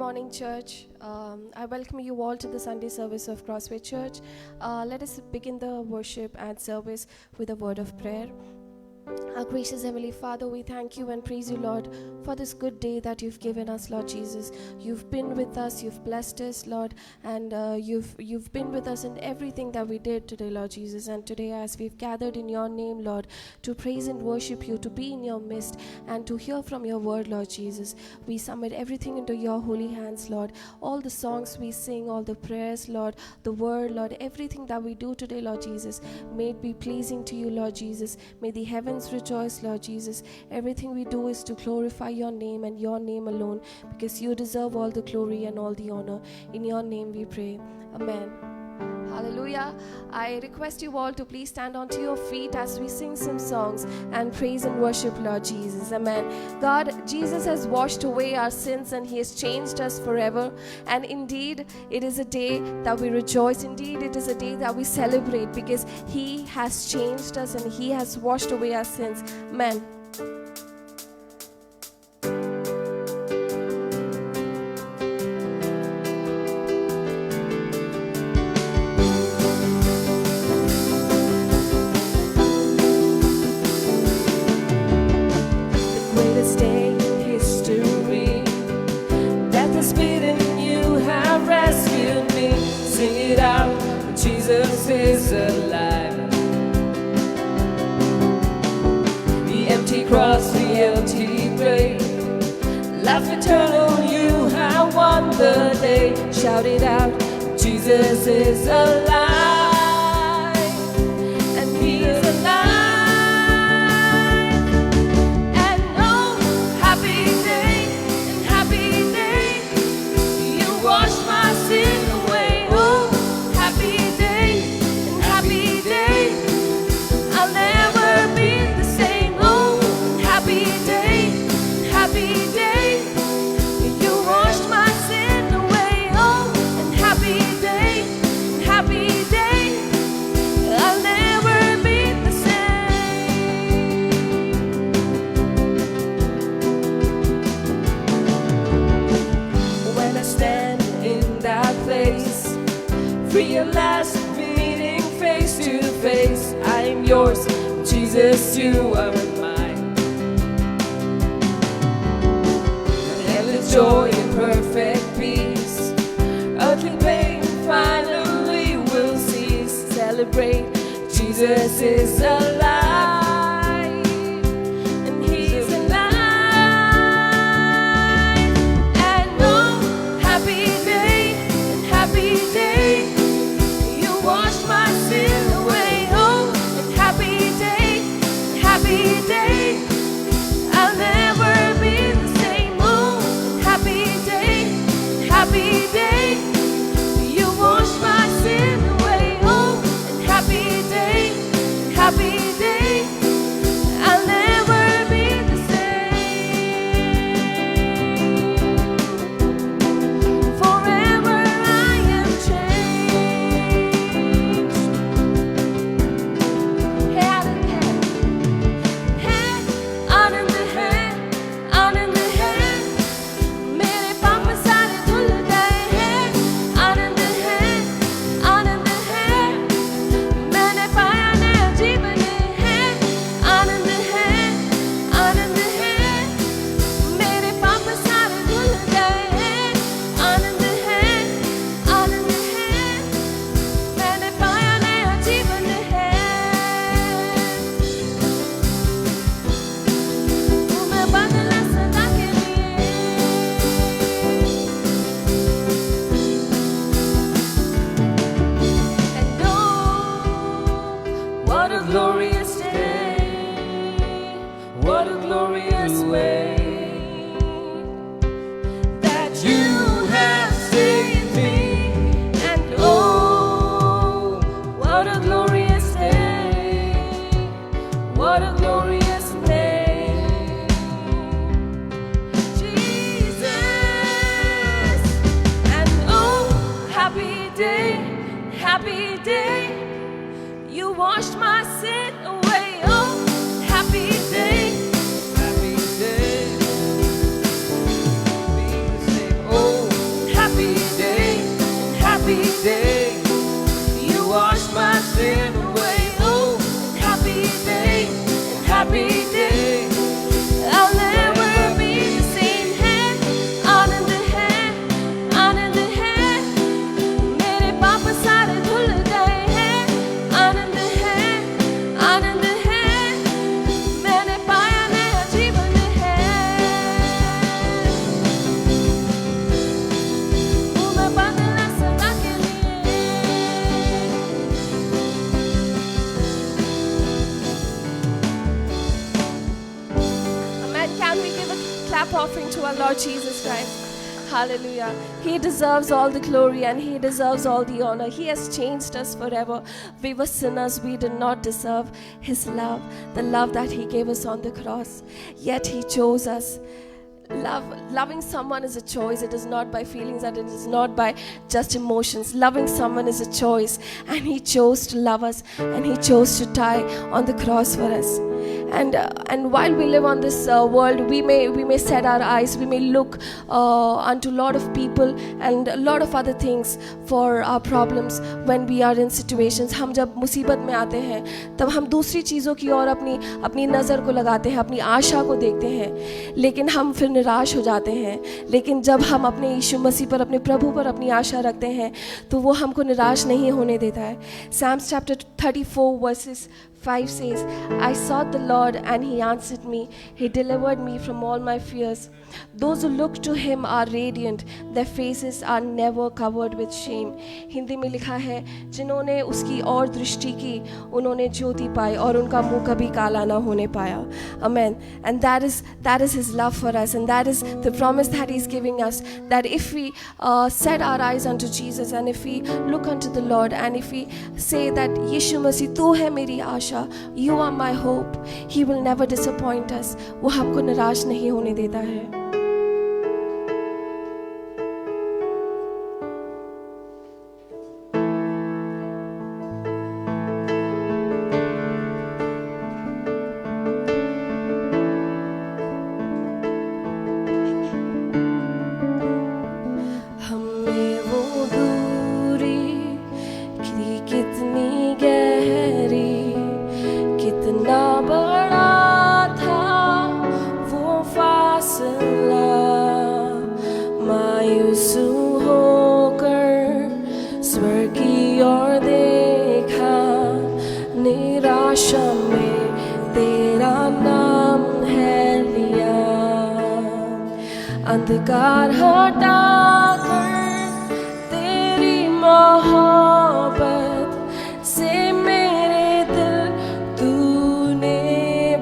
morning, church. I welcome you all to the Sunday service of Crossway Church. Let us begin the worship and service with a word of prayer. Our gracious Heavenly Father, we thank you and praise you, Lord, for this good day that you've given us, Lord Jesus. You've been with us, you've blessed us, Lord, and you've been with us in everything that we did today, Lord Jesus. And today, as we've gathered in your name, Lord, to praise and worship you, to be in your midst, and to hear from your word, Lord Jesus, we submit everything into your holy hands, Lord. All the songs we sing, all the prayers, Lord, the word, Lord, everything that we do today, Lord Jesus, may it be pleasing to you, Lord Jesus. May the heavens rejoice, Lord Jesus. Everything we do is to glorify your name and your name alone, because you deserve all the glory and all the honor. In your name we pray. Amen. Hallelujah. I request you all to please stand onto your feet as we sing some songs and praise and worship Lord Jesus. Amen. God, Jesus has washed away our sins and he has changed us forever. And indeed, it is a day that we rejoice. Indeed, it is a day that we celebrate because he has changed us and he has washed away our sins. Amen. Jesus is alive. The empty cross, the empty grave, life eternal, you have won the day. Shout it out, Jesus is alive, and he is alive. And oh, happy day, and happy day, you wash my sin away. Oh, happy day, I'll never be the same. Oh, happy day, you washed my sin away. Oh, and happy day, I'll never be the same. When I stand in that place, free at last, face to face, I am yours, Jesus, you are mine. Endless joy and perfect peace, earthly pain finally will cease. Celebrate, Jesus is alive, and he's alive. And oh, happy day, and happy day, you wash my sin away. Oh, and happy day, I'll never be the same. Oh, happy day, you wash my sin away. Oh, and happy day, I'll never be the same. Forever I am changed. You washed my sin away. Oh, happy day. Happy day. Oh, clap offering to our Lord Jesus Christ. Hallelujah. He deserves all the glory and He deserves all the honor. He has changed us forever. We were sinners. We did not deserve His love, the love that He gave us on the cross. Yet He chose us. Loving someone is a choice. It is not by feelings, and it is not by just emotions. Loving someone is a choice, and He chose to love us, and He chose to die on the cross for us. And while we live on this world, we may set our eyes, we may look unto a lot of people and a lot of other things for our problems when we are in situations. हम जब मुसीबत में आते हैं तब हम दूसरी चीज़ों की ओर अपनी नज़र को लगाते हैं, अपनी आशा को देखते हैं, लेकिन हम फिर निराश हो जाते हैं. लेकिन जब हम अपने यीशु मसीह पर, अपने प्रभु पर अपनी आशा रखते हैं तो वो हमको निराश नहीं होने देता है. Psalms chapter 34 verses 5 says, I sought the Lord and He answered me. He delivered me from all my fears. Those who look to Him are radiant. Their faces are never covered with shame. Hindi में लिखा है, जिन्होंने उसकी और दृष्टि की उन्होंने ज्योति पाई और उनका मुंह कभी काला ना होने पाया. Amen. And that is His love for us, and that is the promise that He's giving us, that if we set our eyes unto Jesus, and if we look unto the Lord, and if we say that यीशु मसीह तू है मेरी आशा, you are my hope, He will never disappoint us. वो हमको निराश नहीं होने देता है. अंधकार हटाकर तेरी मोहब्बत से मेरे दिल तूने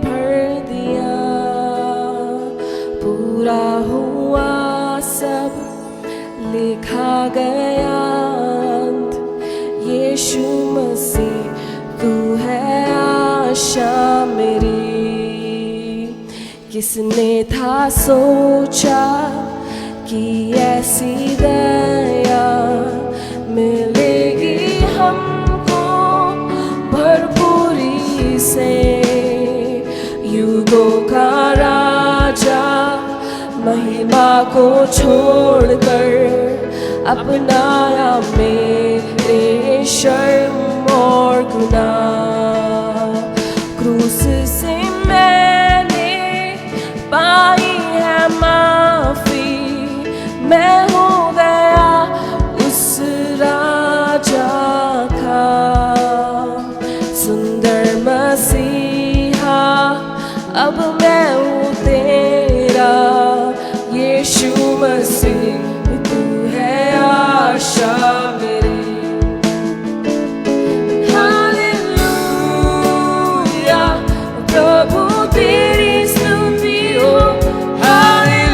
भर दिया. पूरा हुआ सब, लिखा गया अंत. यीशु मसीह तू है आशा मेरी. किसने था सोचा कि ऐसी दया मिलेगी हमको भरपूरी से. युगों का राजा महिमा को छोड़कर अपनाया मेरे शर्म और गुनाह. क्रूस से पाई है माफी, मैं हो गया उस राजा का. सुंदर मसीहा अब मैं हूँ तेरा. यीशु मसीह तू है आशा मेरी. हालेलुया प्रभु तेरी Hallelujah.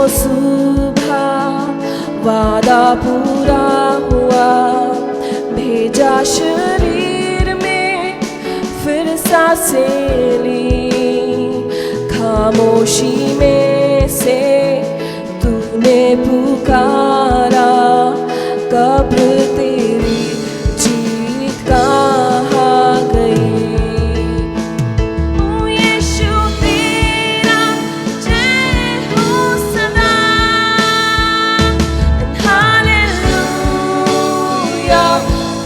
सुबह वादा पूरा हुआ, भेजा शरीर में फिर सांसें ली, खामोशी में से तूने पुकारा, कब्र तेरी जीत कहाँ गई। ओ यीशु तेरा जय हो सदा, हालेलुया,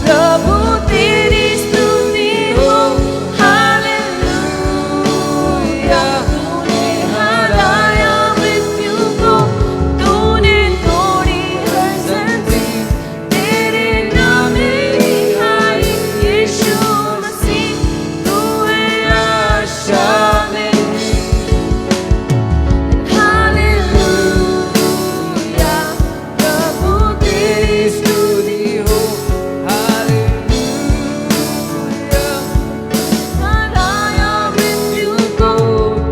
प्रभु तेरी स्तुति हो, हालेलुया। तूने हराया मृत्यु को, तूने तोड़ी हर जंजीर, तेरे नाम मेरी हाय, यीशु मसीह तू है आशा मेरी, हालेलुया, प्रभु तेरी स्तुति हो, हालेलुया। हराया मृत्यु को,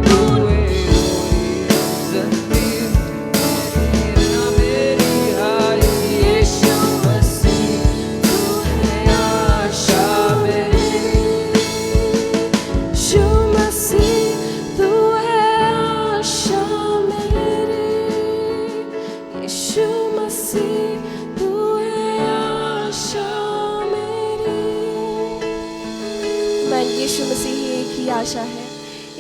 तूने तोड़ी हर जंजीर, तेरे नाम मेरी हाय, यीशु मसीह तू है आशा मेरी, यीशु मसीह तू है आशा मेरी, यीशु मसीह तू है आशा मेरी। मैं यीशु मसीह ही एक ही आशा है,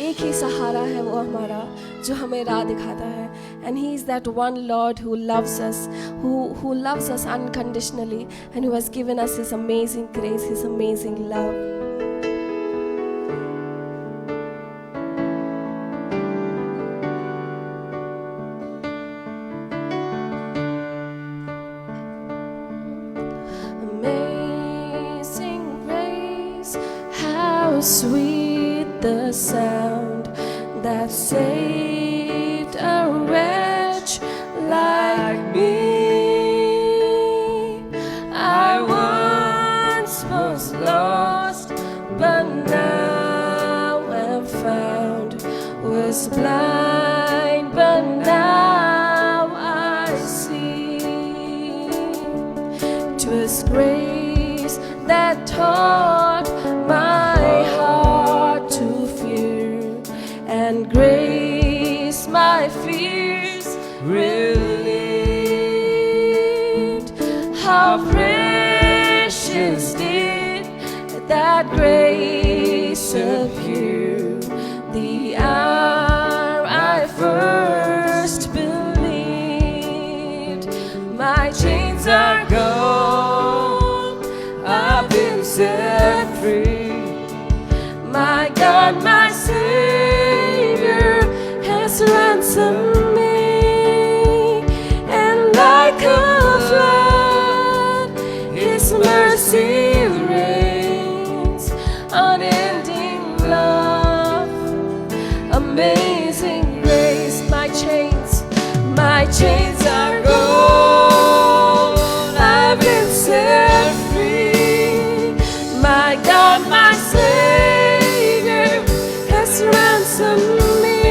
एक ही सहारा है वो हमारा, जो हमें राह दिखाता है। And he is that one Lord who loves us, who loves us unconditionally, and who has given us his amazing grace, his amazing love. Amazing grace, how sweet the sound that saved a wretch like me. I once was lost, but now am found, was blind, but now I see. 'Twas grace that taught my heart to fear, and grace my fears relieved. How precious did that grace appear, the hour I first believed. My chains are gone, I've been set free. My God, my Savior has ransomed me, and like a flood, His mercy reigns. Unending love, amazing grace. My chains are gone, I've been set free. My God, my Savior has ransomed me,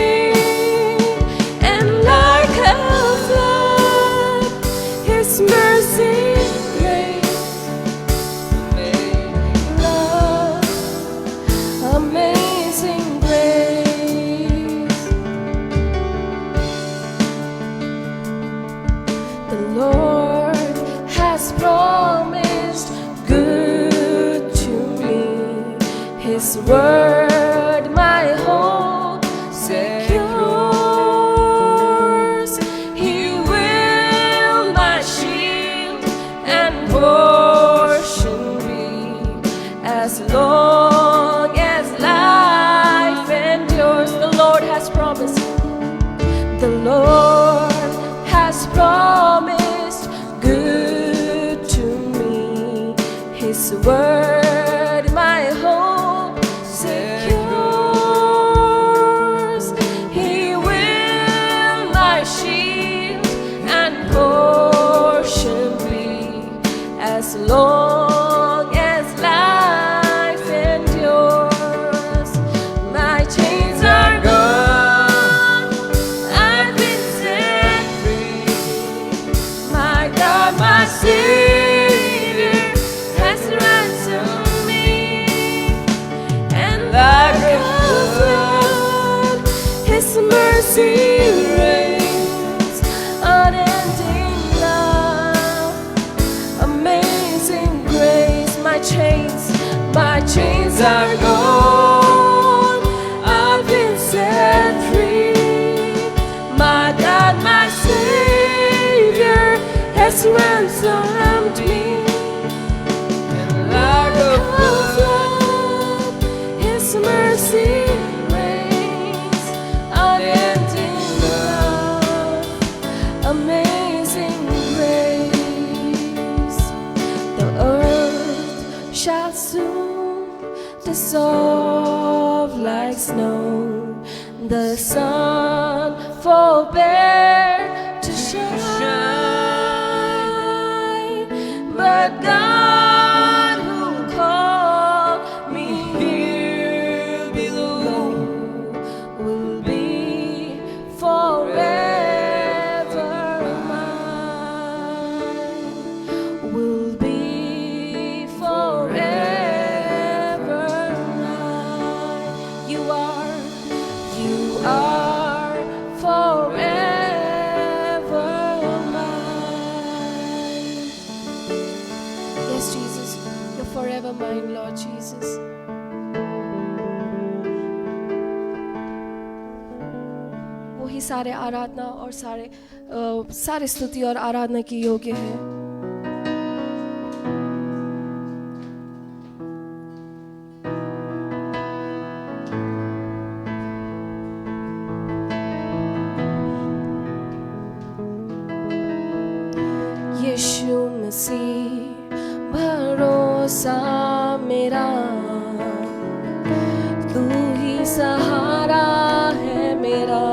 and like a flood, His mercy reigns. Love, amazing grace. The Lord has promised good to me, His word my hope secures. He will my shield and portion be, as long as life endures. The Lord has promised, the Lord has promised good to me, His word my hope secures. He will my shield and portion be, as long as life endures. My chains are gone, I've been set Amazing grace, the earth shall soon dissolve like snow, the sun forbear to shine, but God who called me here below will be forever mine, will be forever mine. You are forever mine. Yes, Jesus, you're forever mine, Lord Jesus. वही सारे आराधना और सारे स्तुति और आराधना की योग्य है। यीशु मसीह भरोसा मेरा, तू ही सहारा है मेरा,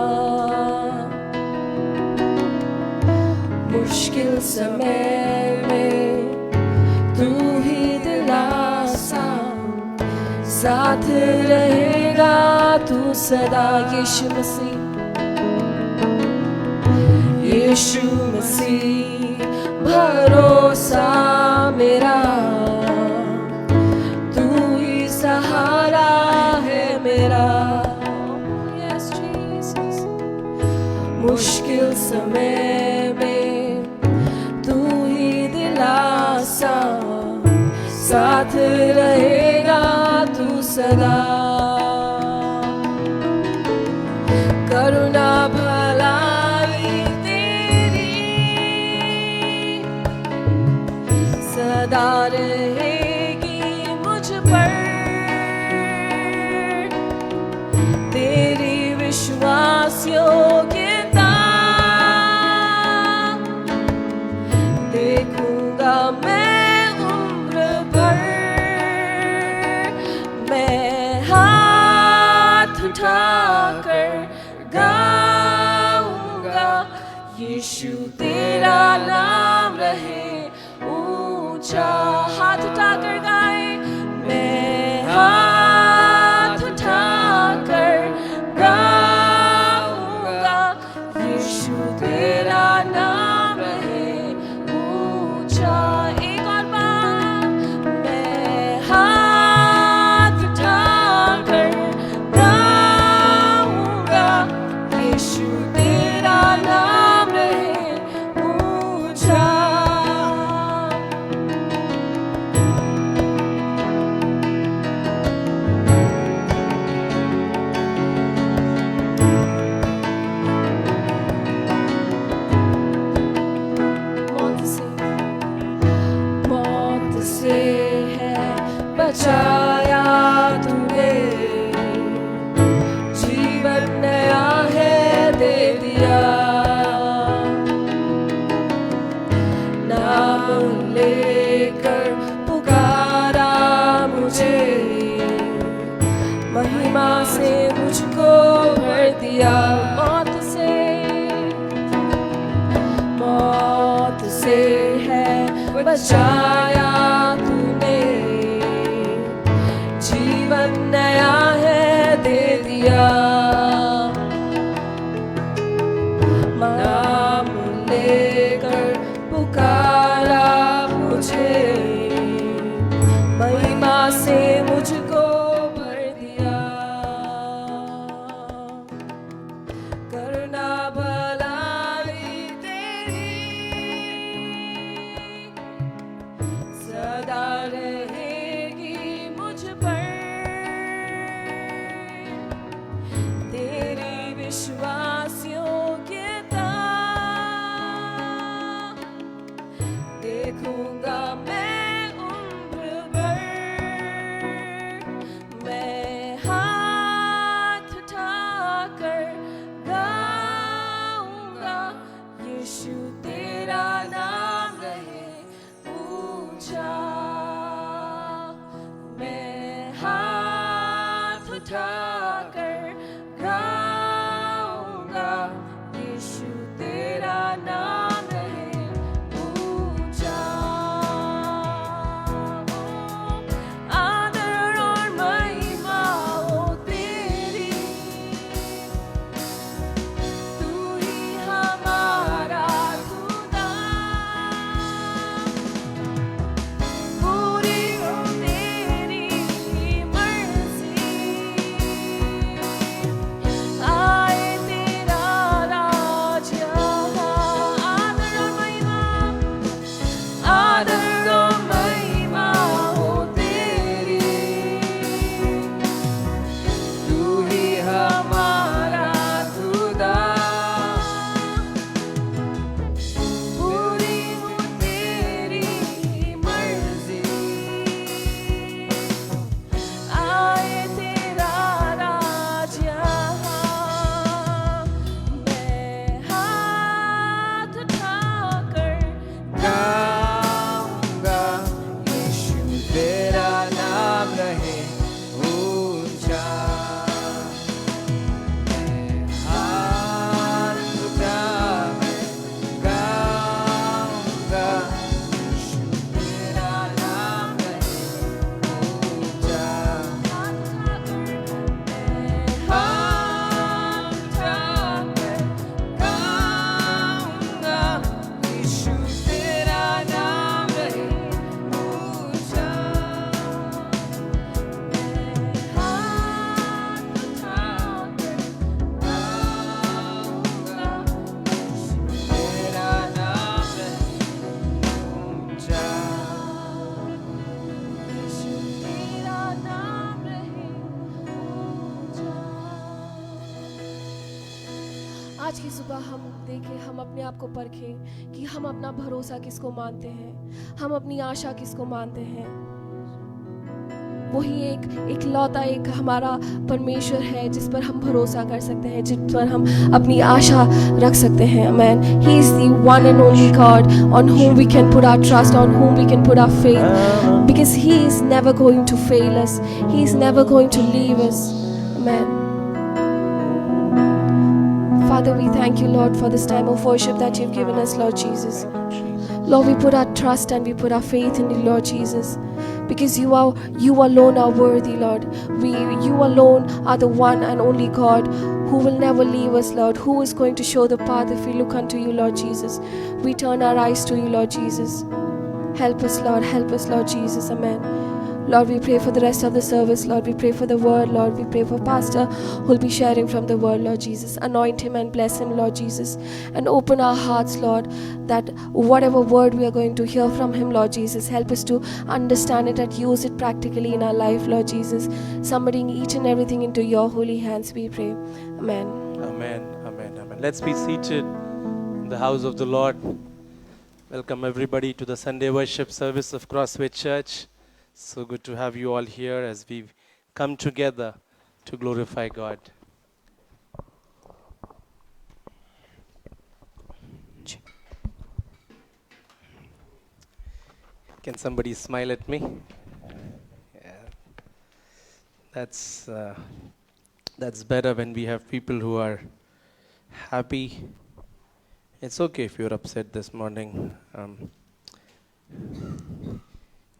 मुश्किल समय में तू ही दिलासा, साथ रहेगा तू सदा। यीशु मसीह, यीशु मसीह भरोसा मेरा, तू ही सहारा है मेरा। Yes, Jesus. मुश्किल समय में तू ही दिलासा, साथ रहेगा तू सदा। करुणा भलाई सदा रहेगी मुझ पर, तेरी विश्वास योग्यता देखूंगा मैं उम्र भर। मैं हाथ उठाकर गाऊंगा, यीशु तेरा नाम रहे ऊंचा। हाथ उठाकर गाए, मैं हाथ उठाकर गाऊंगा, यीशु तेरा नाम रहे ऊंचा। एक और बार, मैं हाथ उठाकर गाऊंगा, यीशु तेरा नाम रहे ऊंचा। मौत से है बचाया तूने, जीवन नया है दे दिया। नाम लेकर पुकारा मुझे, महिमा से मुझको भर दिया। मौत से है बचाया तूने, जीवन नया है दे दिया। नाम लेकर पुकारा मुझे, महिमा से मुझको भर दिया। करुणा भलाई तेरी सदा रहेगी मुझ पर, तेरी विश्वास योग्यता देखूंगा मैं उम्र भर। मैं हाथ उठाकर गाऊंगा, यीशु तेरा नाम रहे ऊंचा। मैं हाथ उठाकर गाऊंगा, यीशु तेरा नाम रहे ऊंचा। आदर और महिमा हो तेरी, तू ही हमारा खुदा। पूरी हो तेरी मर्जी, आए तेरा राज यहाँ। आदर और महिमा हो तेरी, तू ही हमारा खुदा। पूरी हो तेरी मर्जी, आए तेरा राज यहाँ। मैं हाथ उठाकर गाऊंगा, यीशु तेरा नाम रहे ऊंचा। मैं हाथ उठाकर गाऊंगा, यीशु तेरा नाम रहे ऊंचा। हाथ उठाकर गाऊंगा, यीशु तेरा नाम रहे ऊंचा। हाथ उठाकर गाऊंगा, यीशु तेरा नाम रहे ऊंचा। यीशु तेरा नाम रहे ऊंचा। आज की सुबह हम देखें, हम अपने आप को परखें कि हम अपना भरोसा किसको मानते हैं, हम अपनी आशा किसको मानते हैं। वही एक लौता एक हमारा परमेश्वर है जिस पर हम भरोसा कर सकते हैं, जिस पर हम अपनी आशा रख सकते हैं। Amen. He is the one and only God on whom we can put our trust, on whom we can put our faith, because He is never going to fail us. He is never going to leave us. Amen. Father, we thank you, Lord, for this time of worship that you've given us, Lord Jesus. Lord, we put our trust and we put our faith in you, Lord Jesus, because you alone are worthy, Lord. You alone are the one and only God who will never leave us, Lord, who is going to show the path if we look unto you, Lord Jesus. We turn our eyes to you, Lord Jesus. Help us, Lord Jesus. Amen. Lord, we pray for the rest of the service. Lord, we pray for the word. Lord, we pray for Pastor who will be sharing from the word, Lord Jesus. Anoint him and bless him, Lord Jesus. And open our hearts, Lord, that whatever word we are going to hear from him, Lord Jesus, help us to understand it and use it practically in our life, Lord Jesus. Submitting each and everything into your holy hands, we pray. Amen. Amen, amen, amen. Let's be seated in the house of the Lord. Welcome everybody to the Sunday worship service of Crossway Church. So good to have you all here as we come together to glorify God. Can somebody smile at me? Yeah. That's better when we have people who are happy. It's okay if you're upset this morning.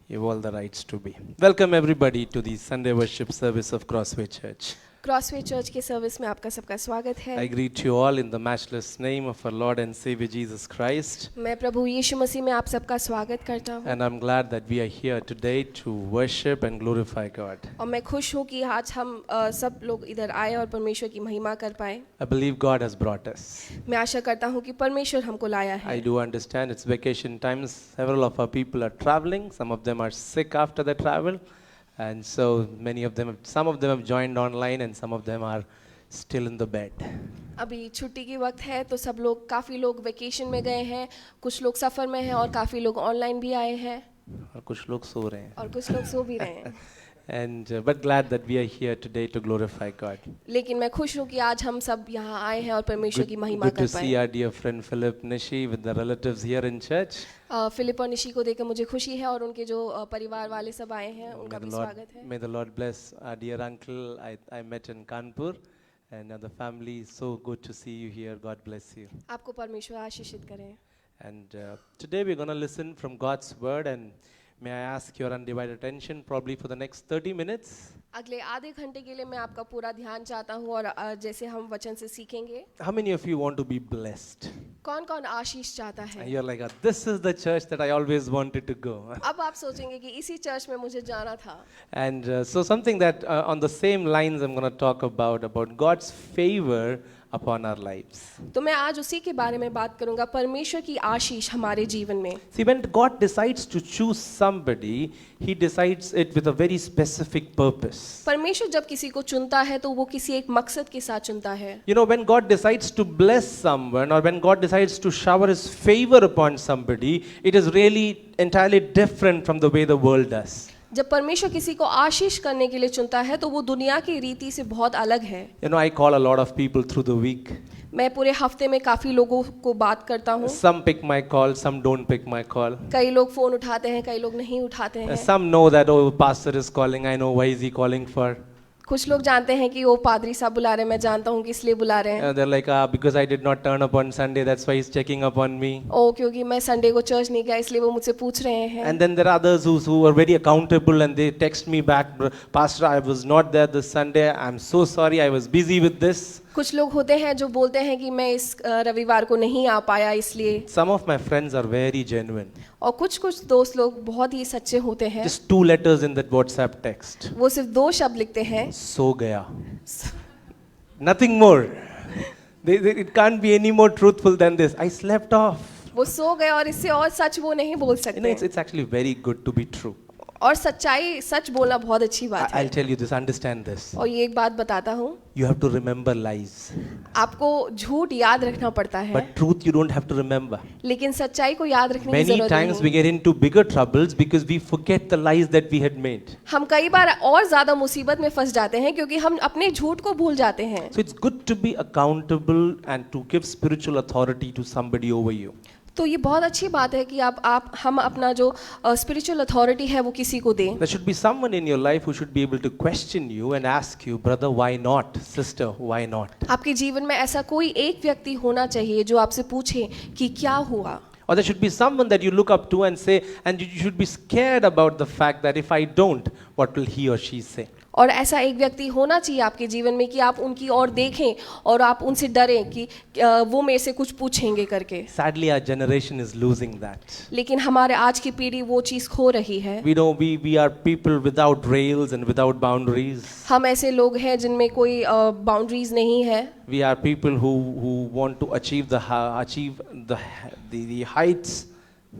You have all the rights to be. Welcome everybody to the Sunday worship service of Crossway Church. Crossway Church के service में आपका सबका स्वागत है। I greet you all in the matchless name of our Lord and Savior Jesus Christ. मैं प्रभु यीशु मसीह में आप सबका स्वागत करता हूँ। And I'm glad that we are here today to worship and glorify God. और मैं खुश हूँ कि आज हम सब लोग इधर आए और परमेश्वर की महिमा कर पाए। I believe God has brought us. मैं आशा करता हूँ कि परमेश्वर हमको लाया है। I do understand it's vacation times. Several of our people are traveling. Some of them are sick after the travel. And so some of them have joined online and some of them are still in the bed. अभी छुट्टी की वक्त है तो सब लोग काफ़ी लोग वेकेशन में गए हैं, कुछ लोग सफ़र में हैं और काफ़ी लोग ऑनलाइन भी आए हैं और कुछ लोग सो रहे हैं. और कुछ लोग सो भी रहे हैं. And but glad that we are here today to glorify God. लेकिन मैं खुश हूँ कि आज हम सब यहाँ आए हैं और परमेश्वर की महिमा Good to कर see पाए। our dear friend Philip Nishi with the relatives here in church. Philip और निशी को देखकर मुझे खुशी है और उनके जो परिवार वाले सब आए हैं उनका भी स्वागत है। May the Lord bless our dear uncle I met in Kanpur and the family. So good to see you here. God bless you. आपको परमेश्वर आशीषित करें। And today we're going to listen from God's word, and may I ask your undivided attention probably for the next 30 minutes. अगले आधे घंटे के लिए मैं आपका पूरा ध्यान चाहता हूँ और जैसे हम वचन से सीखेंगे। How many of you want to be blessed? कौन-कौन आशीष चाहता है? And you're like, this is the church that I always wanted to go. अब आप सोचेंगे कि इसी चर्च में मुझे जाना था। And so something that on the same lines I'm going to talk about God's favor upon our lives. तो मैं आज उसी के बारे में बात करूंगा, परमेश्वर की आशीष हमारे जीवन में। See, when God decides to choose somebody, He decides it with a very specific purpose. परमेश्वर जब किसी को चुनता है तो वो किसी एक मकसद के साथ चुनता है। You know, when God decides to bless someone or when God decides to shower His favor upon somebody, it is really entirely different from the way the world does. जब परमेश्वर किसी को आशीष करने के लिए चुनता है तो वो दुनिया की रीति से बहुत अलग है। You know, I call a lot of people through the week. मैं पूरे हफ्ते में काफी लोगों को बात करता हूँ। Some pick my call, some don't pick my call. कई लोग फोन उठाते हैं, कई लोग नहीं उठाते हैं। Some know that, oh, pastor is calling, I know why is he calling for. कुछ लोग जानते हैं कि वो पादरी साहब बुला रहे हैं, मैं जानता हूँ कि इसलिए बुला रहे हैं। They're like, because I did not turn up on Sunday, that's why he's checking up on me. ओ क्योंकि मैं संडे को चर्च नहीं गया इसलिए वो मुझसे पूछ रहे हैं। And then there are others who are very accountable and they text me back, Pastor, I was not there this Sunday. I'm so sorry, I was busy with this. कुछ लोग होते हैं जो बोलते हैं कि मैं इस रविवार को नहीं आ पाया इसलिए। Some of my friends are very genuine. और कुछ दोस्त लोग बहुत ही सच्चे होते हैं। Just 2 letters in that WhatsApp text. वो सिर्फ 2 शब्द लिखते हैं। सो गया. Nothing more. It can't be any more truthful than this. I slept off. वो सो गए और इससे और सच वो नहीं बोल You know, सकते। it's actually very good to be true. और सच्चाई सच बोलना बहुत अच्छी बात है। I'll tell you this, understand this. और ये एक बात बताता हूँ, You have to remember lies. आपको झूठ याद रखना पड़ता है, But truth you don't have to remember. लेकिन सच्चाई को याद रखने की Many जरूरत times we नहीं। get into bigger troubles because we forget the lies that we had made. हम कई बार और ज्यादा मुसीबत में फंस जाते हैं क्योंकि हम अपने झूठ को भूल जाते हैं। So it's good to be accountable and to give spiritual authority to somebody over you. तो ये बहुत अच्छी बात है कि हम अपना जो स्पिरिचुअल अथॉरिटी है वो किसी को दें। There should be someone in your life who should be able to question you and ask you, brother, why not? Sister, why not? आपके जीवन में ऐसा कोई एक व्यक्ति होना चाहिए जो आपसे पूछे कि क्या हुआ। Or there should be someone that you look up to and say, and you should be scared about the fact that if I don't, what will he or she say? और ऐसा एक व्यक्ति होना चाहिए आपके जीवन में कि आप उनकी ओर देखें और आप उनसे डरें कि वो मेरे से कुछ पूछेंगे करके। Sadly, our generation is losing that. लेकिन हमारे आज की पीढ़ी वो चीज़ खो रही है। We know we are people without rails and without boundaries. हम ऐसे लोग हैं जिनमें कोई बाउंड्रीज नहीं है। We are people who want to achieve the heights.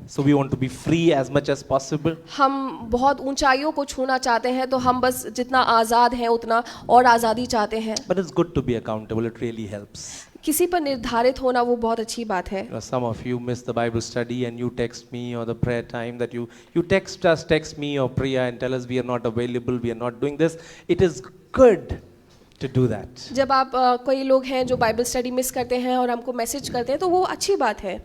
So we want to be free as much as possible. हम बहुत ऊंचाइयों को छूना चाहते हैं तो हम बस जितना आज़ाद हैं उतना और आज़ादी चाहते हैं। But it's good to be accountable. It really helps. किसी पर निर्धारित होना वो बहुत अच्छी बात है। Some of you miss the Bible study and you text me or the prayer time that you text me or Priya and tell us we are not available, we are not doing this. It is good to do that. जब आप कोई लोग हैं जो Bible study miss करते हैं और हमको मैसेज करते हैं तो वो अच्छी बात है।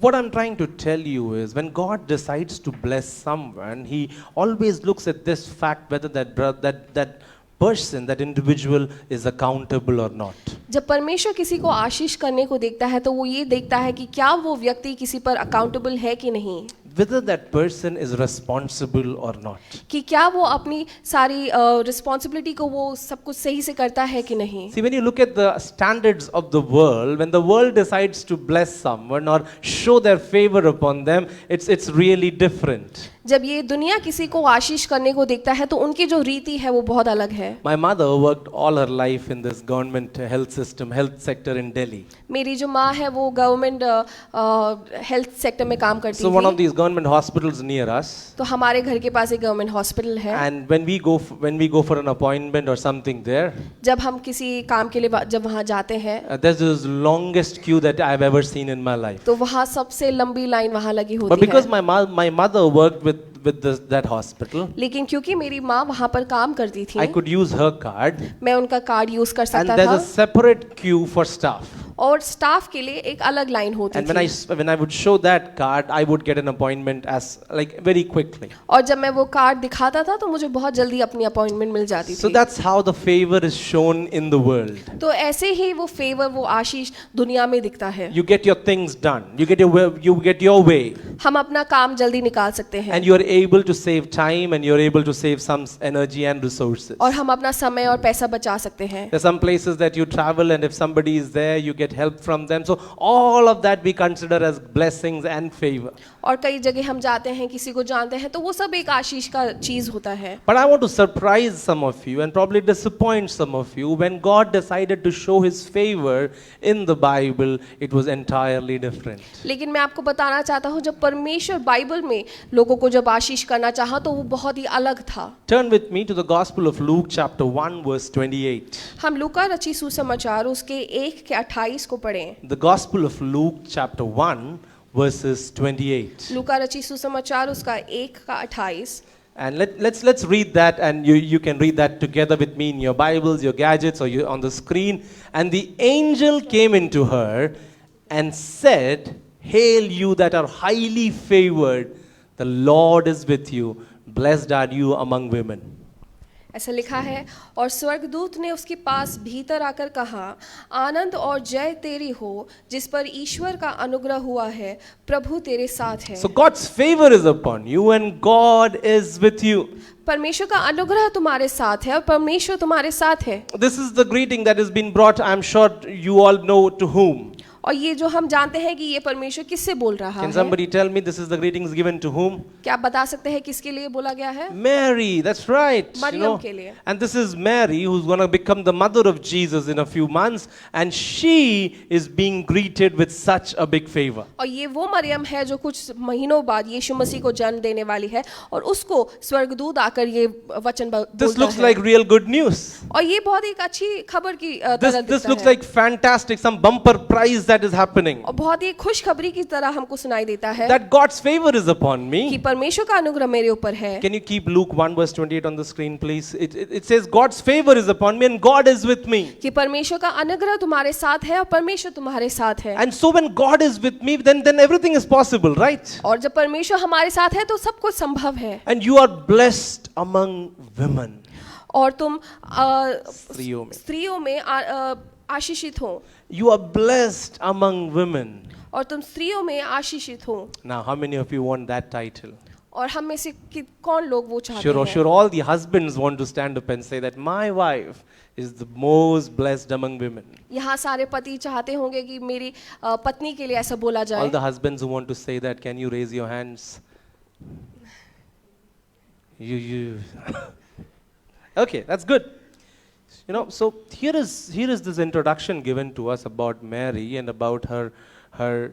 What I'm trying to tell you is when God decides to bless someone, He always looks at this fact whether that person, that individual is accountable or not. जब परमेश्वर किसी को आशीष करने को देखता है तो वो ये देखता है कि क्या वो व्यक्ति किसी पर अकाउंटेबल है कि नहीं। Whether that person is responsible or not. कि क्या वो अपनी सारी रिस्पॉन्सिबिलिटी को वो सब कुछ सही से करता है कि नहीं। See, when you look at the standards of the world, when the world decides to bless someone or show their favor upon them, it's really different. जब ये दुनिया किसी को आशीष करने को देखता है तो उनकी जो रीति है वो बहुत अलग है। My mother worked all her life in this government health sector in Delhi. मेरी जो माँ है वो गवर्नमेंट हेल्थ सेक्टर में काम करती So one of थी। these government hospitals near us. तो हमारे घर के पास एक गवर्नमेंट हॉस्पिटल है। And when we go for an appointment or something there, जब हम किसी काम के लिए जब वहाँ जाते हैं there's this longest queue that I've ever seen in my life. तो वहाँ सबसे लंबी लाइन वहाँ लगी But होती because है। my mother worked that hospital. लेकिन क्योंकि मेरी माँ वहाँ पर काम करती I थी, could use her card, मैं उनका कार्ड यूज कर and सकता there's a था separate queue for staff. और स्टाफ के लिए एक अलग लाइन होती And थी। when I would show that card, I would get an appointment as like very quickly. और जब मैं वो कार्ड दिखाता था तो मुझे बहुत जल्दी अपनी अपॉइंटमेंट मिल जाती So थी। that's how the favor is shown in the world. तो ऐसे ही वो फेवर, वो आशीष दुनिया में दिखता है। You get your things done. You get your way, हम अपना काम जल्दी निकाल सकते हैं and you are able to save time, and you're able to save some energy and resources. और हम अपना समय और पैसा बचा सकते हैं। There's some places that you travel, and if somebody is there, you get help from them. So all of that we consider as blessings and favor. और कई जगह हम जाते हैं, किसी को जानते हैं, तो वो सब एक आशीष का चीज होता है। But I want to surprise some of you and probably disappoint some of you. When God decided to show His favor in the Bible, it was entirely different. लेकिन मैं आपको बताना चाहता हूँ, जब परमेश्वर बाइबल में लोगों को जब आशीष करना चाहा तो वो बहुत ही अलग था। Turn with me to the Gospel of Luke, chapter 1, verse 28. हम लूका रचित सुसमाचार उसके 1:28 को पढ़ें। The Gospel of Luke, chapter 1, verses 28. लूका रचित सुसमाचार उसका 1:28। And let's read that, and you can read that together with me in your Bibles, your gadgets, or on the screen. And the angel came into her and said, "Hail you that are highly favored, the Lord is with you. Blessed are you among women." ऐसा लिखा है, और स्वर्गदूत ने उसके पास भीतर आकर कहा, आनंद और जय तेरी हो जिस पर ईश्वर का अनुग्रह हुआ है, प्रभु तेरे साथ है। So God's favor is upon you, and God is with you. परमेश्वर का अनुग्रह तुम्हारे साथ है और परमेश्वर तुम्हारे साथ है। This is the greeting that has been brought, I'm sure you all know to whom. और ये जो हम जानते हैं कि ये परमेश्वर किससे बोल रहा Can है। somebody tell me this is the greetings given to whom? क्या आप बता सकते हैं किसके लिए बोला गया है? Mary, that's right. मरियम के लिए। And this is Mary who's going to become the mother of Jesus in a few months, and she is being greeted with such a big favor. और ये वो मरियम है जो कुछ महीनों बाद यीशु मसीह को जन्म देने वाली है, और उसको स्वर्गदूत आकर ये वचन This बोलता looks है। like real good news. और ये बहुत एक अच्छी खबर की तरह This दिखता looks है। like fantastic, some bumper prize that is happening. और बहुत ही खुशखबरी की तरह हमको सुनाई देता है That God's favor is upon कि me. परमेश्वर का अनुग्रह मेरे ऊपर है। Can you keep Luke 1 verse 28 on the screen, please? It says God's favor is upon me and God is with me. कि परमेश्वर का अनुग्रह तुम्हारे साथ है और परमेश्वर तुम्हारे साथ है। And so when God is with me, then everything is possible, right? और जब परमेश्वर हमारे साथ है तो सब कुछ संभव है। And you are blessed among women. और तुम स्त्रियों में आशीषित हो। You are blessed among women. और तुम स्त्रियों में आशीषित हो। Now, how many of you want that title? और हम में से कौन लोग वो चाहते हैं? Sure, all the husbands want to stand up and say that my wife is the most blessed among women. यहाँ सारे पति चाहते होंगे कि मेरी पत्नी के लिए ऐसा बोला All जाए। the husbands who want to say that, can you raise your hands? You. Okay, that's good. You know, so here is this introduction given to us about Mary and about her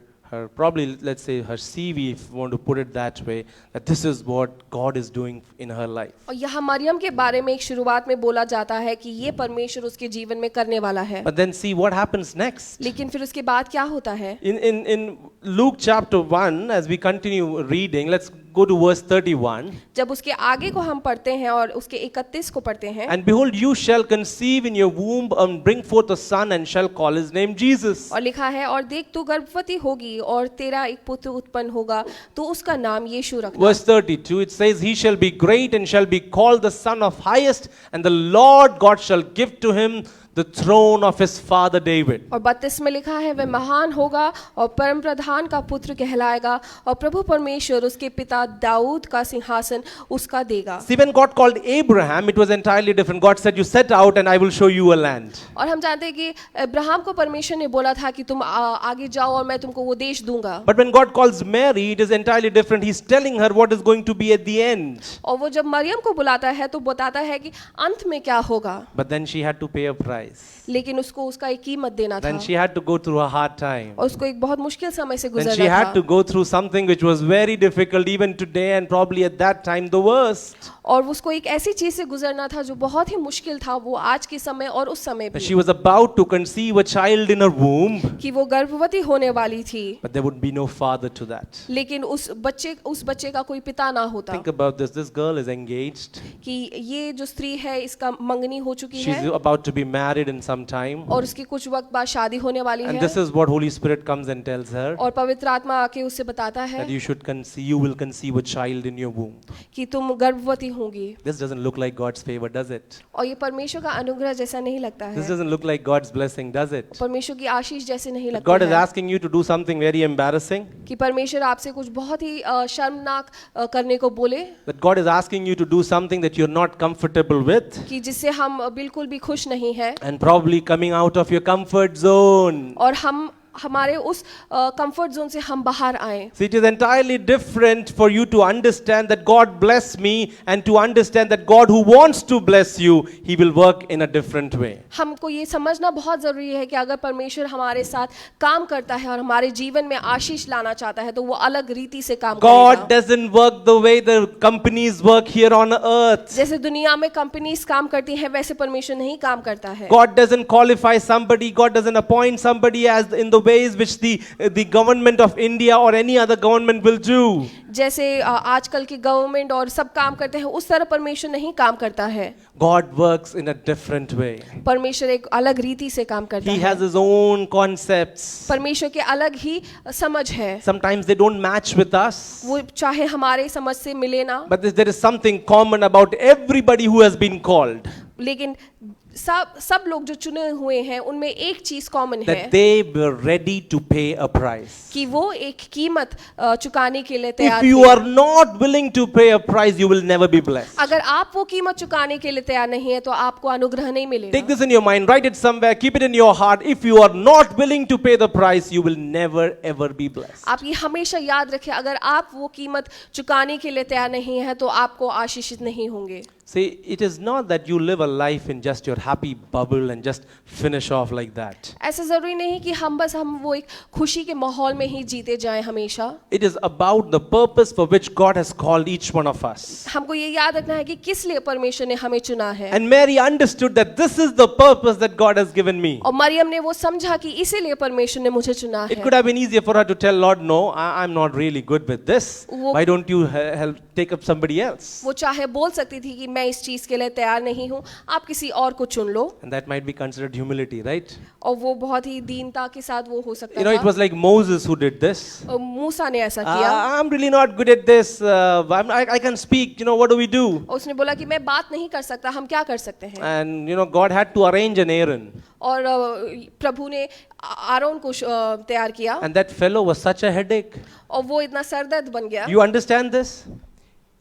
probably, let's say, her CV, if you want to put it that way, that this is what God is doing in her life. और यहाँ मरियम के बारे में एक शुरुआत में बोला जाता है कि ये परमेश्वर उसके जीवन में करने वाला है। But then see what happens next. लेकिन फिर उसके बाद क्या होता है? In Luke chapter 1, as we continue reading, let's go to verse 31. जब उसके आगे को हम पढ़ते हैं और उसके 31 को पढ़ते हैं। And behold, you shall conceive in your womb and bring forth a son, and shall call his name Jesus. और लिखा है, और देख तू गर्भवती होगी और तेरा एक पुत्र उत्पन्न होगा, तो उसका नाम यीशु रखना। Verse 32, it says, he shall be great and shall be called the Son of Highest, and the Lord God shall give to him the throne of his father David. और 32 में लिखा है, वह महान होगा और परम प्रधान का पुत्र कहलाएगा, और प्रभु परमेश्वर उसके पिता दाऊद का सिंहासन उसका देगा। See, when God called Abraham, it was entirely different. God said, you set out and I will show you a land. और हम जानते हैं कि अब्राहम को परमेश्वर ने बोला था कि तुम आगे जाओ और मैं तुमको वो देश दूंगा। But when God calls Mary, it is entirely different. He's telling her what is going to be at the end. और वो जब मरियम को बुलाता है तो बताता है कि अंत में क्या होगा। But then she had to pay a price. price. लेकिन उसको उसका एक कीमत देना था Then she had to go through a hard time. और उसको एक बहुत मुश्किल समय से Then she गुजरना had to था go through something which was very difficult even today and probably at that time the worst. और उसको एक ऐसी चीज से गुजरना था जो बहुत ही मुश्किल था, वो आज के समय और उस समय She भी, was about to conceive a child in her womb, कि वो गर्भवती होने वाली थी, but there would be no father to that. लेकिन उस बच्चे का कोई पिता ना होता। Think about this. This girl is engaged. कि ये जो स्त्री है इसका मंगनी हो चुकी She's है about to be married in some time. और उसकी कुछ वक्त बाद शादी होने वाली And है, this is what Holy Spirit comes and tells her, और पवित्र आत्मा आके उससे बताता है that you will conceive a child in your womb. कि तुम गर्भवती होंगी। This doesn't look like God's favor, does it? और ये परमेश्वर का अनुग्रह जैसा नहीं लगता This है, doesn't look like God's blessing, does it? परमेश्वर की आशीष जैसे नहीं But God is लगता है, asking you to do something very embarrassing. कि परमेश्वर आपसे कुछ बहुत ही शर्मनाक करने को बोले, That God is asking you to do something that you're not comfortable with. कि जिससे हम बिल्कुल भी खुश नहीं हैं And probably coming out of your comfort zone. और हमारे उस कंफर्ट जोन से हम बाहर आए। See, it is entirely different for you to understand that God bless me and to understand that God who wants to bless you, He will work in a different way. हमको ये समझना बहुत जरूरी है कि अगर परमेश्वर हमारे साथ काम करता है और हमारे जीवन में आशीष लाना चाहता है तो वो अलग रीति से काम God करेगा। doesn't work the way the companies work here on earth. जैसे दुनिया में कंपनीज काम करती हैं वैसे परमेश्वर नहीं काम करता है। God doesn't qualify somebody, God doesn't appoint somebody as in the ways which the government of India or any other government will do. जैसे आजकल की गवर्नमेंट और सब काम करते हैं उस तरह परमेश्वर नहीं काम करता है। God works in a different way. परमेश्वर एक अलग रीति से काम करता He है। has his own concepts. परमेश्वर के अलग ही समझ है। Sometimes they don't match with us. वो चाहे हमारे समझ से मिले ना, But there is something common about everybody who has been called. लेकिन सब लोग जो चुने हुए हैं उनमें एक चीज कॉमन है That they were ready to pay a price. कि वो एक कीमत चुकाने के लिए तैयार If you थे। are not willing to pay a price, you will never be blessed. अगर आप वो कीमत चुकाने के लिए तैयार नहीं है तो आपको अनुग्रह नहीं Take मिलेगा। this in your mind, write it somewhere, keep it in your heart. If you are not willing to pay the price, you will never ever be blessed. आप ये हमेशा याद रखें, अगर आप वो कीमत चुकाने के लिए तैयार नहीं है तो आपको आशीषित नहीं होंगे। See, it is not that you live a life in just your happy bubble and just finish off like that. ऐसा जरूरी नहीं कि हम वो एक खुशी के माहौल में ही जीते जाएं हमेशा। It is about the purpose for which God has called each one of us. हमको ये याद रखना है कि किस लिए परमेश्वर ने हमें चुना है। And Mary understood that this is the purpose that God has given me. और मरियम ने वो समझा कि इसीलिए परमेश्वर ने मुझे चुना It है। could have been easier for her to tell Lord, no, I'm not really good with this. Why don't you help take up somebody else? वो चाहे बोल सकती थी कि मैं इस चीज के लिए तैयार नहीं हूँ, आप किसी और को चुन लो। And that might be considered humility, right? और वो बहुत ही दीनता के साथ वो हो सकता You know, it was like Moses who did this. था। मूसा ने ऐसा किया। I'm really not good at this. I can speak. You know, what do we do? उसने बोला कि मैं बात नहीं कर सकता, हम क्या कर सकते हैं। And you know, God had to arrange an Aaron. और प्रभु ने आरोन को तैयार किया And that fellow was such a headache. और वो इतना सरदर्द बन गया। You understand this?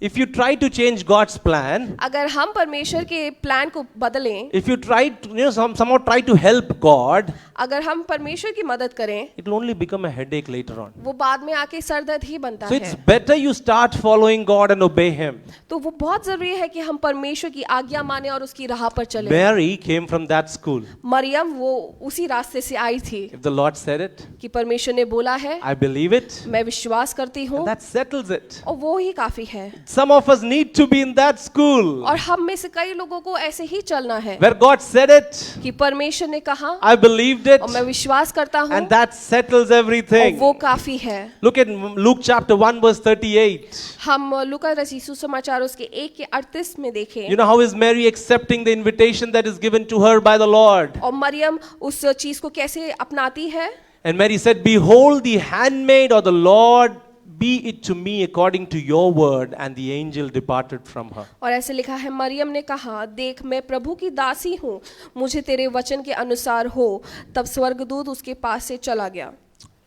If you try to change God's plan, अगर हम परमेश्वर के प्लान को बदलें, if you try to, you know, somehow try to help God, अगर हम परमेश्वर की मदद करें, it will only become a headache later on. वो बाद में आके सरदर्द ही बनता So it's है। better you start following God and obey Him. तो वो बहुत जरूरी है कि हम परमेश्वर की आज्ञा माने और उसकी राह पर चलें। Mary came from that school. Maryam वो उसी रास्ते से आई थी If the Lord said it, कि परमेश्वर ने बोला है, I believe it. मैं विश्वास करती हूँ, And that settles it. और वो ही काफी है। Some of us need to be in that school और हम में से कई लोगों को ऐसे ही चलना है where God said it, कि परमेश्वर ने कहा I believed it, और मैं विश्वास करता हूँ, and that settles और everything. वो काफी है। Look at Luke chapter 1 verse 38. हम लूका रचित सुसमाचार उसके 1:38 में देखें। You know how is Mary accepting the invitation that is given to her by the Lord? और मरियम उस चीज को कैसे अपनाती है? And Mary said, behold the handmaid of the Lord, be it to me according to your word. And the angel departed from her. और ऐसे लिखा है, मरियम ने कहा, देख मैं प्रभु की दासी हूँ, मुझे तेरे वचन के अनुसार हो। तब स्वर्गदूत उसके पास से चला गया।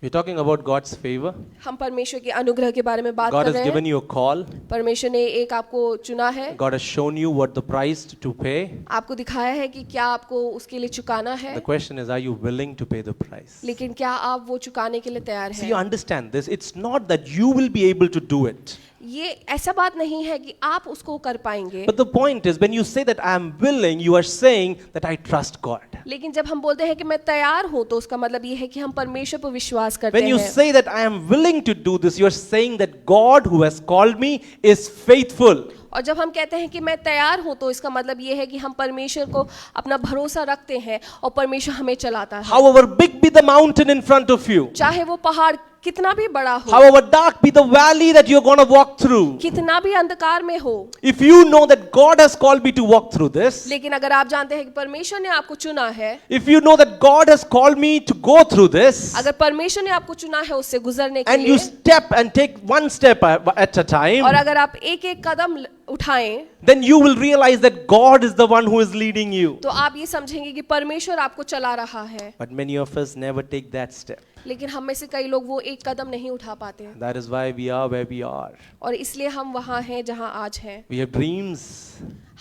We're talking about God's favor. हम परमेश्वर के अनुग्रह के बारे में बात God कर has रहे given हैं। you a call. परमेश्वर ने एक आपको चुना है, God has shown you what the price to pay. आपको दिखाया है कि क्या आपको उसके लिए चुकाना है, The question is, are you willing to pay the price? लेकिन क्या आप वो चुकाने के लिए तैयार See, you हैं? understand this. It's not that you will be able to do it. ये ऐसा बात नहीं है कि आप उसको कर पाएंगे, But the point is, when you say that I am willing, you are saying that I trust God. लेकिन जब हम बोलते हैं कि मैं तैयार हूं तो उसका मतलब ये है कि हम परमेश्वर पर विश्वास करते When you हैं। say that I am willing to do this, you are saying that God who has called me is faithful. और जब हम कहते हैं कि मैं तैयार हूं तो इसका मतलब ये है कि हम परमेश्वर को अपना भरोसा रखते हैं और परमेश्वर हमें चलाता है। However big be the mountain in front of you, चाहे वो पहाड़ कितना भी बड़ा हो, however dark be the valley that you're going to walk through, कितना भी अंधकार में हो, if you know that God has called me to walk through this, लेकिन अगर आप जानते हैं कि परमेश्वर ने आपको चुना है, if you know that God has called me to go through this, अगर परमेश्वर ने आपको चुना है उससे गुजरने के and you लिए, step and take one step at a और time, अगर आप एक एक कदम उठाएं, then you will realize that God is the one who is leading you. तो आप ये समझेंगे कि परमेश्वर आपको चला रहा है। But many of us never take that step. लेकिन हम में से कई लोग वो एक कदम नहीं उठा पाते हैं, That is why we are where we are. और इसलिए हम वहाँ हैं जहाँ आज हैं। We have dreams,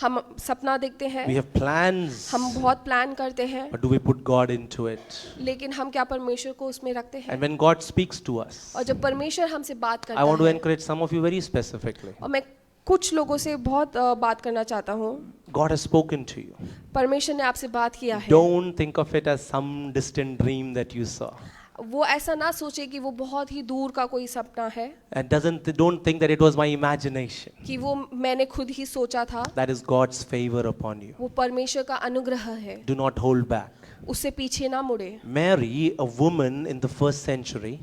हम सपना देखते हैं, we have plans, हम बहुत प्लान करते हैं, but do we put God into it? लेकिन हम क्या परमेश्वर को उसमें रखते हैं? And when God speaks to us, और जब परमेश्वर हमसे बात I want करता to है, encourage some of you very specifically. और मैं कुछ लोगों से बहुत बात करना चाहता हूँ, God has spoken to you. परमेश्वर ने आपसे बात किया है। Don't think of it as some distant dream that you saw. वो ऐसा ना सोचे कि वो बहुत ही दूर का कोई सपना है, And don't think that it was my imagination. कि वो मैंने खुद ही सोचा था। That is God's favor upon you. वो परमेश्वर का अनुग्रह है, Do not hold back. उससे पीछे ना मुड़े। Mary, a woman in the first century,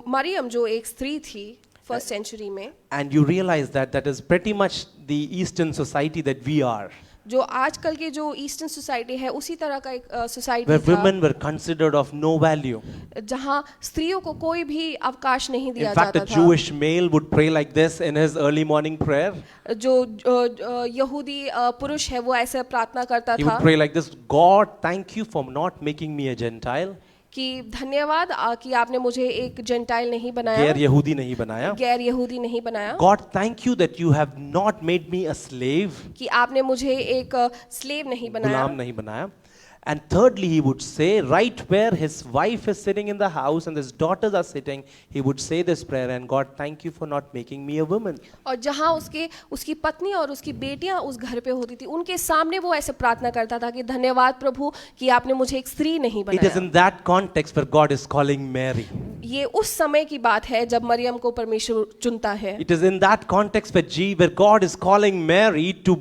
Maryam जो एक स्त्री थी फर्स्ट सेंचुरी में, and you realize that that is pretty much the Eastern society that we are, जो आजकल के जो ईस्टर्न सोसाइटी है उसी तरह का एक सोसाइटी where था, women were considered of no value. जहाँ स्त्रियों को कोई भी अवकाश नहीं दिया In fact, जाता a था। Jewish male would pray like this in his early morning prayer. जो यहूदी पुरुष है वो ऐसे प्रार्थना करता He था would pray like this: God, thank you for not making me a Gentile. कि धन्यवाद कि आपने मुझे एक जेंटाइल नहीं बनाया, गैर यहूदी नहीं बनाया. गैर यहूदी नहीं बनाया, God, thank you that you have not made me a slave. कि आपने मुझे एक स्लेव नहीं बनाया। गुलाम नहीं बनाया. And thirdly, he would say, right where his wife is sitting in the house and his daughters are sitting, he would say this prayer, and God, thank you for not making me a woman. और जहाँ उसकी पत्नी और उसकी बेटियां उस घर पे होती थी, उनके सामने वो ऐसे प्रार्थना करता था कि धन्यवाद प्रभु कि आपने मुझे एक स्त्री नहीं It is बनाया। in that context where God is calling Mary. ये उस समय की बात है जब मरियम को परमेश्वर चुनता है। It is in that context where God is calling Mary to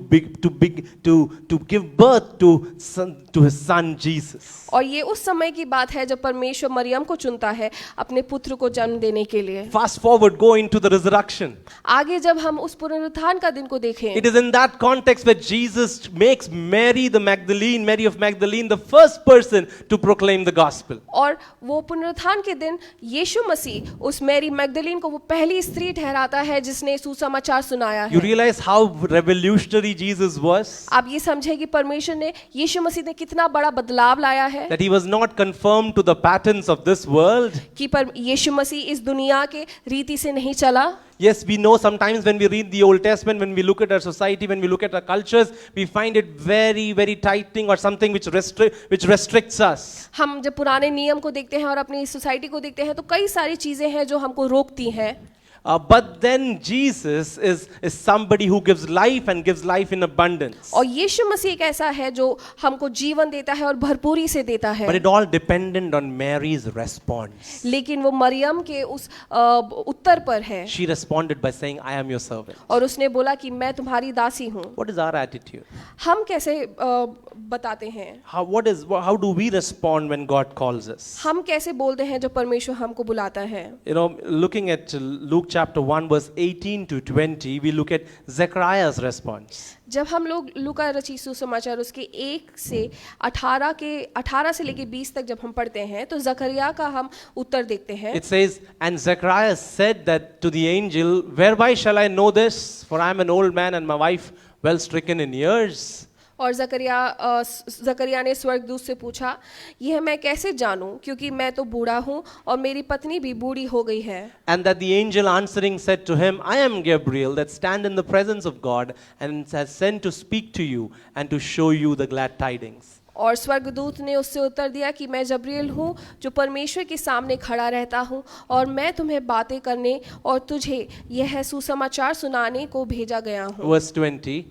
give birth to his son Jesus. और ये उस समय की बात है जब परमेश्वर मरियम को चुनता है अपने पुत्र को जन्म देने के लिए। Fast forward, go into the resurrection. आगे जब हम उस पुनरुत्थान का दिन को देखें, It is in that context where Jesus makes Mary of Magdalene, the first person to proclaim the gospel. और वो पुनरुत्थान के दिन यीशु मसीह उस मैरी मैगदलीन को वो पहली स्त्री ठहराता है जिसने सुसमाचार सुनाया You है। realize how revolutionary Jesus was? आप ये समझे कि परमेश्वर ने यीशु मसीह ने कितना बड़ा बदलाव लाया है, That he was not conformed to the patterns of this world. कि पर यीशु मसीह इस दुनिया के रीति से नहीं चला। Yes, we know sometimes when we read the Old Testament, when we look at our society, when we look at our cultures, we find it very, very tightening or something which restricts us. हम जब पुराने नियम को देखते हैं और अपनी society को देखते हैं तो कई सारी चीजें हैं जो हमको रोकती हैं। But then Jesus is somebody who gives life and gives life in abundance. और यीशु मसीह एक ऐसा है जो हमको जीवन देता है और भरपूरी से देता है। But it all depended on Mary's response. लेकिन वो मरियम के उस उत्तर पर है। She responded by saying, I am your servant. और उसने बोला कि मैं तुम्हारी दासी हूँ। What is our attitude? हम कैसे बताते हैं? How do we respond when God calls us? हम कैसे बोलते हैं जब परमेश्वर हमको बुलाता है? You know, looking at Luke chapter 1 verse 18 to 20, we look at Zechariah's response. जब हम लोग लूका रचित सुसमाचार उसके 1 से 18 से लेके 20 तक जब हम पढ़ते हैं तो जकरिया का हम उत्तर देखते हैं। It says, and Zechariah said that to the angel, whereby shall I know this? For I am an old man and my wife well stricken in years. और जकरिया ने स्वर्गदूत से पूछा, यह मैं कैसे जानूं क्योंकि मैं तो बूढ़ा हूँ और मेरी पत्नी भी बूढ़ी हो गई है। And that the angel answering said to him, I am Gabriel that stand in the presence of God and has sent to speak to you and to show you the glad tidings. और स्वर्गदूत ने उससे उत्तर दिया कि मैं जब्रिएल हूँ जो परमेश्वर के सामने खड़ा रहता हूँ और मैं तुम्हें बातें करने और तुझे यह सुसमाचार सुनाने को भेजा गया हूँ। Verse 20.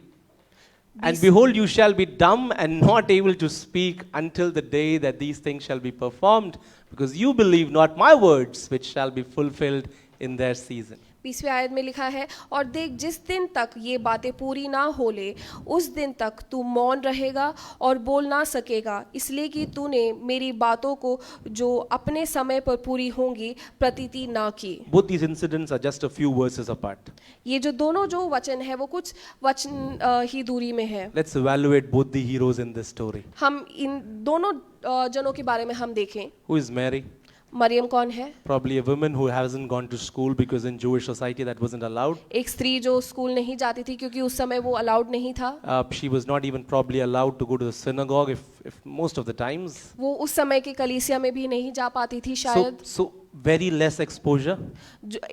And behold, you shall be dumb and not able to speak until the day that these things shall be performed, because you believe not my words, which shall be fulfilled in their season. 20वें आयत में लिखा है, और देख जिस दिन तक ये बातें पूरी ना हो ले उस दिन तक तू मौन रहेगा और बोल ना सकेगा, इसलिए कि तूने मेरी बातों को जो अपने समय पर पूरी होंगी प्रतीति ना की। Both these incidents are just a few verses apart. ये जो दोनों जो वचन है वो कुछ वचन ही दूरी में है। Let's evaluate both the heroes in this story. हम इन दोनों जनों के बारे में हम देखें। Who is Mary? मरियम कौन है? Probably a woman who hasn't gone to school, because in Jewish society that wasn't allowed. एक स्त्री जो स्कूल नहीं जाती थी क्योंकि उस समय वो अलाउड नहीं था। She was not even probably allowed to go to the synagogue if most of the times. वो उस समय के कलीसिया में भी नहीं जा पाती थी शायद। So very less exposure.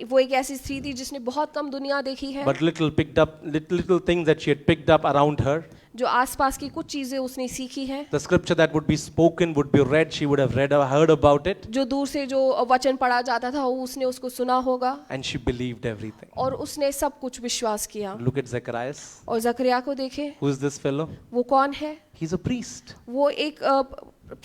वो एक ऐसी स्त्री थी जिसने बहुत कम दुनिया देखी है। But little things that she had picked up around her. जो आसपास की कुछ चीजें उसने सीखी हैं। The scripture that would be spoken, would be read, she would have read or heard about it. जो दूर से जो वचन पढ़ा जाता था वो उसने उसको सुना होगा। And she believed everything. और उसने सब कुछ विश्वास किया। Look at Zacharias. और जकरिया को देखे। Who is this fellow? वो कौन है? He's a priest. वो एक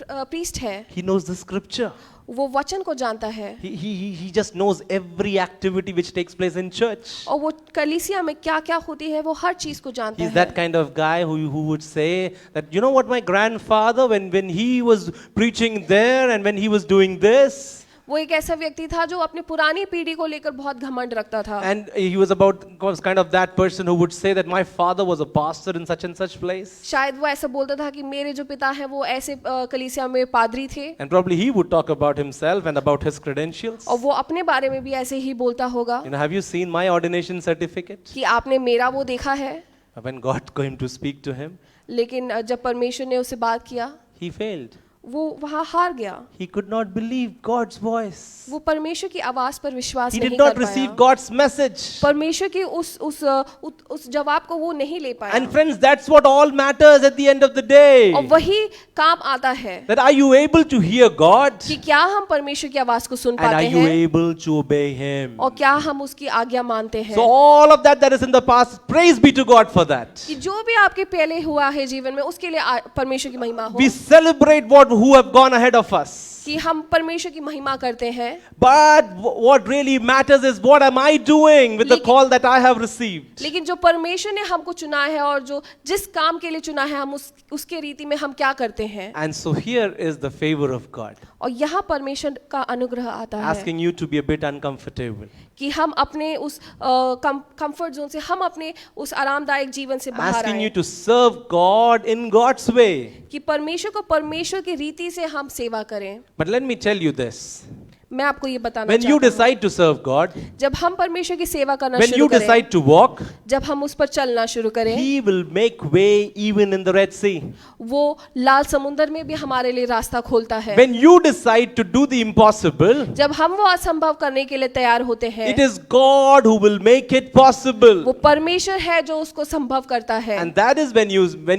प्रीस्ट है। He knows the scripture. वो वचन को जानता है। He just knows every activity which takes place in church. और वो कलीसिया में क्या क्या होती है वो हर चीज को जानता He's है। that kind of guy who would say that, you know what, my grandfather, when he was preaching there and when he was doing this. वो एक ऐसा व्यक्ति था जो अपनी पुरानी पीढ़ी को लेकर बहुत घमंड रखता था। And he was kind of that person who would say that my father was a pastor in such and such place. शायद वो ऐसा बोलता था कि मेरे जो पिता हैं वो ऐसे कलीसिया में पादरी थे। And probably he would talk about himself and about his credentials. और वो अपने बारे में भी ऐसे ही बोलता होगा। You know, have you seen my ordination certificate? कि आपने मेरा वो देखा है। When God came to speak to him, लेकिन जब परमेश्वर ने उससे बात किया, he failed. वो वहाँ हार गया। He could not believe God's voice. वो परमेश्वर की आवाज पर विश्वास He नहीं did कर not पाया। receive God's message. परमेश्वर के उस जवाब को वो नहीं ले पाया। And friends, that's what all matters at the end of the day. और वही काम आता है। That are you able to hear God? कि क्या हम परमेश्वर की आवाज को सुन And are पाते you हैं? able to obey Him? और क्या हम उसकी आज्ञा मानते हैं? So all of that is in the past, praise be to God for that. कि जो भी आपके पहले हुआ है जीवन में उसके लिए परमेश्वर की महिमा हो। We celebrate who have gone ahead of us. कि हम परमेश्वर की महिमा करते हैं। But what really matters is what am I doing with the call that I have received? लेकिन जो परमेश्वर ने हमको चुना है और जो जिस काम के लिए चुना है हम उसके रीति में हम क्या करते हैं। And so here is the favor of God. और यहाँ परमेश्वर का अनुग्रह आता है। Asking you to be a bit uncomfortable. कि हम अपने उस कंफर्ट जोन से हम अपने उस आरामदायक जीवन से बाहर Asking you आए। to serve God in God's way. कि परमेश्वर को परमेश्वर की रीति से हम सेवा करें। But let me tell you this. मैं आपको ये बताना When you चाहता हूँ, decide to serve God, जब हम परमेश्वर की सेवा करना when शुरू you करें, decide to walk, जब हम उस पर चलना शुरू करें, He will make way even in the Red Sea. वो लाल समुंदर में भी हमारे लिए रास्ता खोलता है। When you decide to do the impossible, जब हम वो असंभव करने के लिए तैयार होते हैं, it is God who will make it possible. वो परमेश्वर है जो उसको संभव करता है। And that is when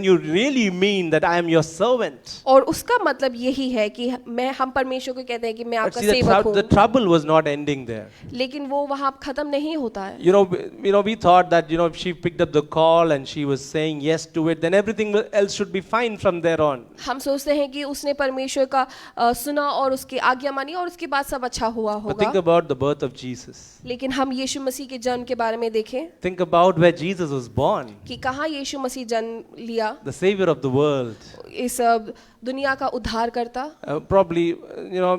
you really mean that I am your servant. और उसका मतलब यही है कि हम परमेश्वर को कहते हैं कि मैं But आपका see, सेवक the हूँ। trouble was not ending there. लेकिन वो वहाँ खत्म नहीं होता है। You know, we thought that, you know, if she picked up the call and she was saying yes to it, then everything else should be fine from there on. हम सोचते हैं कि उसने परमेश्वर का सुना और उसकी आज्ञा मानी और उसके बाद सब अच्छा हुआ But think होगा। about the birth of Jesus. लेकिन हम यीशु मसीह के जन्म के बारे में देखें Think about where Jesus was born, कि कहाँ यीशु मसीह जन्म लिया, the Savior of the world. इस दुनिया का उद्धार करता। Probably, you know,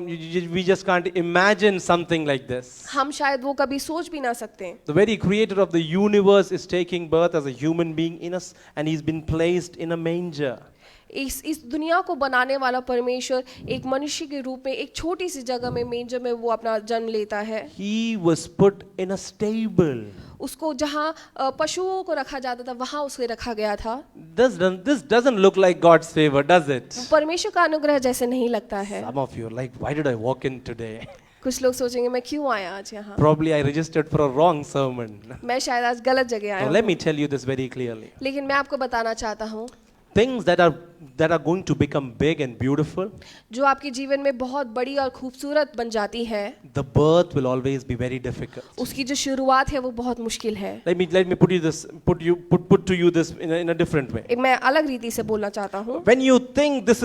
we just can't imagine something like this. हम शायद वो कभी सोच भी ना सकते। The very creator of the universe is taking birth as a human being in us, and he's been placed in a manger. इस दुनिया को बनाने वाला परमेश्वर एक मनुष्य के रूप में एक छोटी सी जगह में मेंजर में वो अपना जन्म लेता है। He was put in a stable. उसको जहाँ पशुओं को रखा जाता था वहाँ उसे रखा गया था। This doesn't look like God's favor, does it? परमेश्वर का अनुग्रह जैसे नहीं लगता है। Some of you are like, why did I walk in today? कुछ लोग सोचेंगे मैं क्यों आया आज यहाँ। Probably I registered for a wrong sermon. मैं शायद आज गलत जगह आया So हूँ। let me tell you this very clearly. लेकिन मैं आपको बताना चाहता हूँ Things that are that are going to become big and beautiful, जो आपके जीवन में बहुत बड़ी और खूबसूरत बन जाती है, the birth will always be very difficult. उसकी जो शुरुआत है वो बहुत मुश्किल है. Let me put to you this in a different way. मैं अलग रीति से बोलना चाहता हूँ. When you think this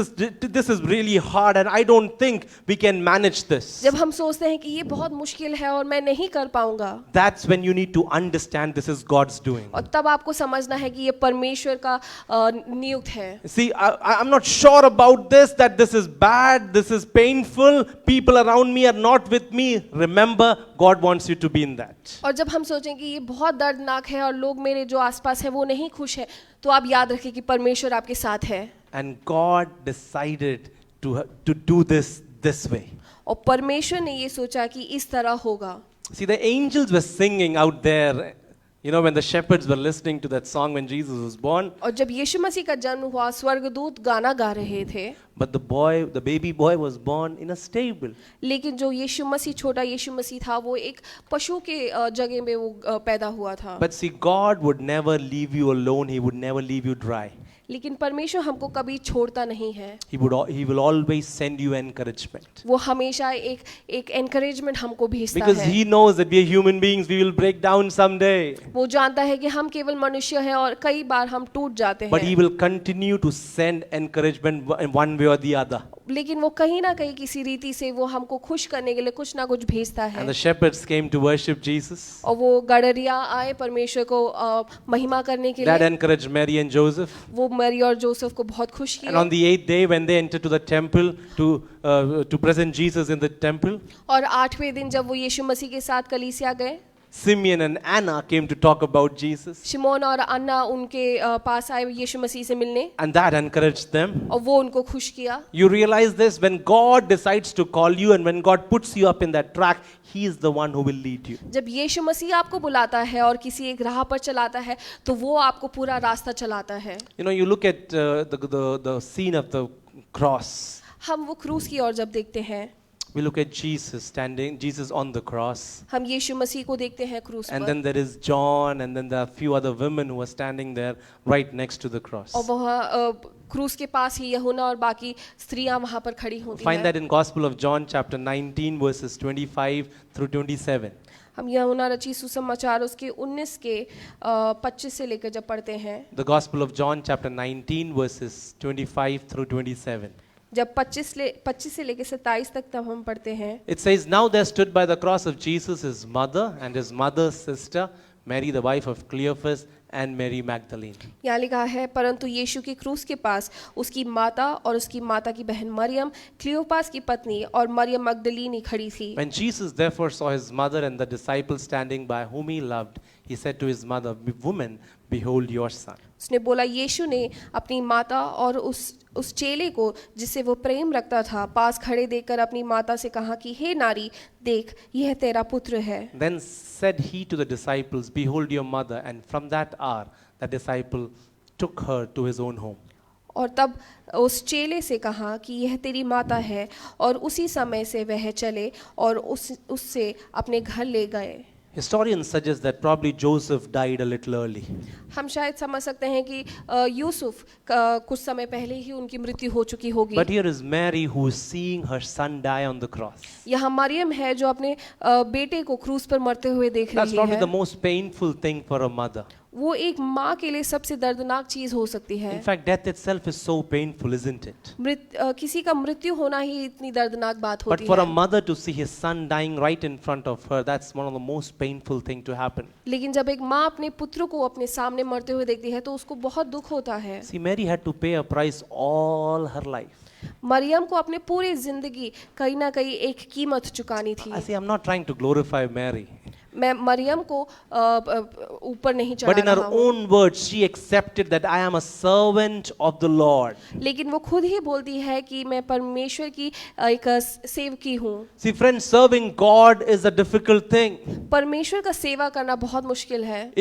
is really hard and I don't think we can manage this, जब हम सोचते हैं कि ये बहुत मुश्किल है और मैं नहीं कर पाऊंगा, that's when you need to understand this is God's doing. और तब आपको समझना है कि ये परमेश्वर का नियुक्त है. See, I'm not sure about this, that this is bad, this is painful, people around me are not with me. Remember, God wants you to be in that. और जब हम सोचें कि ये बहुत दर्दनाक है और लोग मेरे जो आसपास है वो नहीं खुश है, तो आप याद रखें कि परमेश्वर आपके साथ है. And God decided to do this way. और परमेश्वर ने ये सोचा कि इस तरह होगा. See, the angels were singing out there, you know, when the shepherds were listening to that song when Jesus was born. और जब यीशु मसीह का जन्म हुआ, स्वर्गदूत गाना गा रहे थे. But the baby boy was born in a stable. लेकिन जो यीशु मसीह, छोटा यीशु मसीह था, वो एक पशु के जगह में वो पैदा हुआ था. But see, God would never leave you alone. He would never leave you dry. लेकिन परमेश्वर हमको कभी छोड़ता नहीं है. He will always send you encouragement. वो हमेशा एक encouragement हमको भेजता Because है. He knows that we are human beings. We will break down someday. वो जानता है कि हम केवल मनुष्य हैं और कई बार हम टूट जाते But He हैं. will continue to send encouragement in one way or the other. लेकिन वो कहीं ना कहीं किसी रीति से वो हमको खुश करने के लिए कुछ ना कुछ भेजता है. And the shepherds came to worship Jesus. और वो गडरिया आए परमेश्वर को महिमा करने के That लिए. encouraged Mary and Joseph. वो मरी और जोसेफ को बहुत खुश And on किया. the 8th day, when they entered to the temple to present Jesus in the temple, और 8वें दिन जब वो यीशु मसीह के साथ कलीसिया गए, Simeon and Anna came to talk about Jesus. शिमोन और अन्ना उनके पास आए यीशु मसीह से मिलने, And that encouraged them. और वो उनको खुश किया. You realize this, when God decides to call you and when God puts you up in that track, He is the one who will lead you. जब यीशु मसीह आपको बुलाता है और किसी एक राह पर चलाता है, तो वो आपको पूरा रास्ता चलाता है. You know, you look at the scene of the cross. हम वो क्रूस की ओर जब देखते हैं, We look at Jesus on the cross. हम यीशु मसीह को देखते हैं क्रूस And पर, then there is John, and then there are a few other women who are standing there right next to the cross. और वहाँ क्रूस के पास ही यूहन्ना और बाकी स्त्रियां वहाँ पर खड़ी होती Find हैं. that in Gospel of John chapter 19 verses 25 through 27. हम यूहन्ना रचित सुसमाचार उसके 19 के 25 से लेकर जब पढ़ते हैं, The Gospel of John chapter 19 verses 25 through 27. जब 25 से लेकर 27 तक तब हम पढ़ते हैं. It says, Now there stood by the cross of Jesus his mother and his mother's sister, Mary the wife of Cleophas, and Mary Magdalene. यहाँ लिखा है, परंतु यीशु की क्रूस के पास उसकी माता और उसकी माता की बहन मरियम, क्लियोपास की पत्नी और मरियम मगदलीनी खड़ी थी. When Jesus therefore saw his mother and the disciple standing by whom he loved, he said to his mother, Woman, behold your son. उसने बोला, यीशु ने अपनी माता और उस चेले को जिससे वो प्रेम रखता था पास खड़े देखकर अपनी माता से कहा कि हे नारी, देख यह तेरा पुत्र है. Then said he to the disciples, Behold your mother. And from that hour, the disciple took her to his own home. और तब उस चेले से कहा कि यह तेरी माता है, और उसी समय से वह चले और उससे अपने घर ले गए. Historians suggest that probably Joseph died a little early. हम शायद समझ सकते हैं कि यूसुफ कुछ समय पहले ही उनकी मृत्यु हो चुकी होगी. But here is Mary who is seeing her son die on the cross. यहाँ मरियम है जो अपने बेटे को क्रूस पर मरते हुए देख That's रही probably the है. most painful thing for a mother. वो एक माँ के लिए सबसे दर्दनाक चीज हो सकती है. In fact, death itself is so painful, isn't it? किसी का मृत्यु होना ही इतनी दर्दनाक बात But होती for a है. mother to see his son dying right in front of her, that's one of the most painful thing to happen. लेकिन जब एक माँ अपने पुत्र को अपने सामने मरते हुए देखती है तो उसको बहुत दुख होता है. See, Mary had to pay a price all her life. Maryam को अपने पूरी जिंदगी कहीं ना कहीं एक कीमत चुकानी थी. I see, I'm not trying to glorify Mary. मैं मरियम को ऊपर नहीं चढ़ा But in her रहा हूँ. own words, she accepted that I am a servant of the Lord. लेकिन वो खुद ही बोलती है कि मैं परमेश्वर की एक सेवकी हूँ. See, friends, serving God is a difficult thing. परमेश्वर का सेवा करना बहुत मुश्किल है.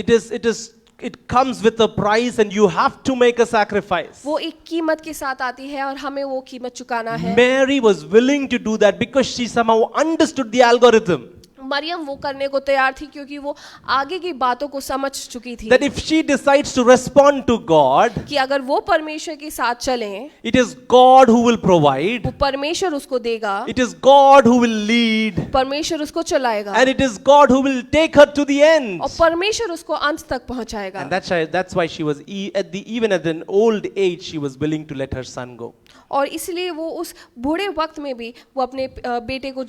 It comes with a price and you have to make a sacrifice. वो एक कीमत के साथ आती है और हमें वो कीमत चुकाना है. Mary was willing to do that because she somehow understood the algorithm. Maryam वो करने को तैयार थी क्योंकि वो आगे की बातों को समझ चुकी थी that if she decides to respond to God, कि अगर वो परमेश्वर के साथ चलें, it is God who will provide, वो परमेश्वर उसको देगा, it is God who will lead, परमेश्वर उसको चलाएगा and it is God who will take her to the end. और परमेश्वर उसको अंत तक पहुंचाएगा। And that's why she was even at an old age she was willing to let her son go. और इसलिए वो उस बूढ़े वक्त में भी वो अपने बेटे को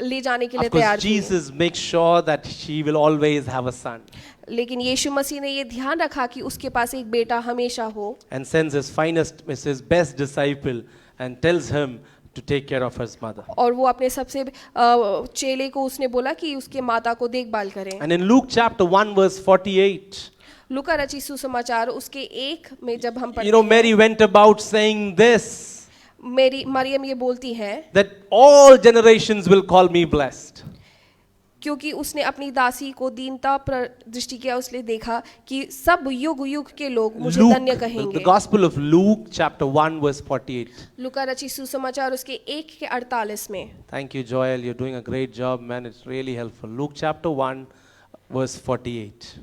ले जाने के लिए Of course, तैयार थी। Jesus makes sure that she will always have a son लेकिन यीशु मसीह ने ये ध्यान रखा कि उसके पास एक बेटा हमेशा हो and sends his best disciple and tells him to take care of his mother. और वो अपने सबसे चेले को उसने बोला कि उसके माता को देखभाल करें। And in Luke chapter 1 verse 48, लूका रचित सुसमाचार उसके 1 में जब हम पढ़ते Mary went about saying this, Maryam ये बोलती है that all generations will call me blessed. क्योंकि उसने अपनी दासी को दीनता पर दृष्टि किया, उसने देखा कि सब युग युग के लोग मुझे धन्य कहेंगे। The Gospel of Luke chapter 1 verse 48. लूका रचित सुसमाचार उसके 1 के 48 में। Thank you, Joel. You're doing a great job, man. It's really helpful. Luke chapter 1 verse 48.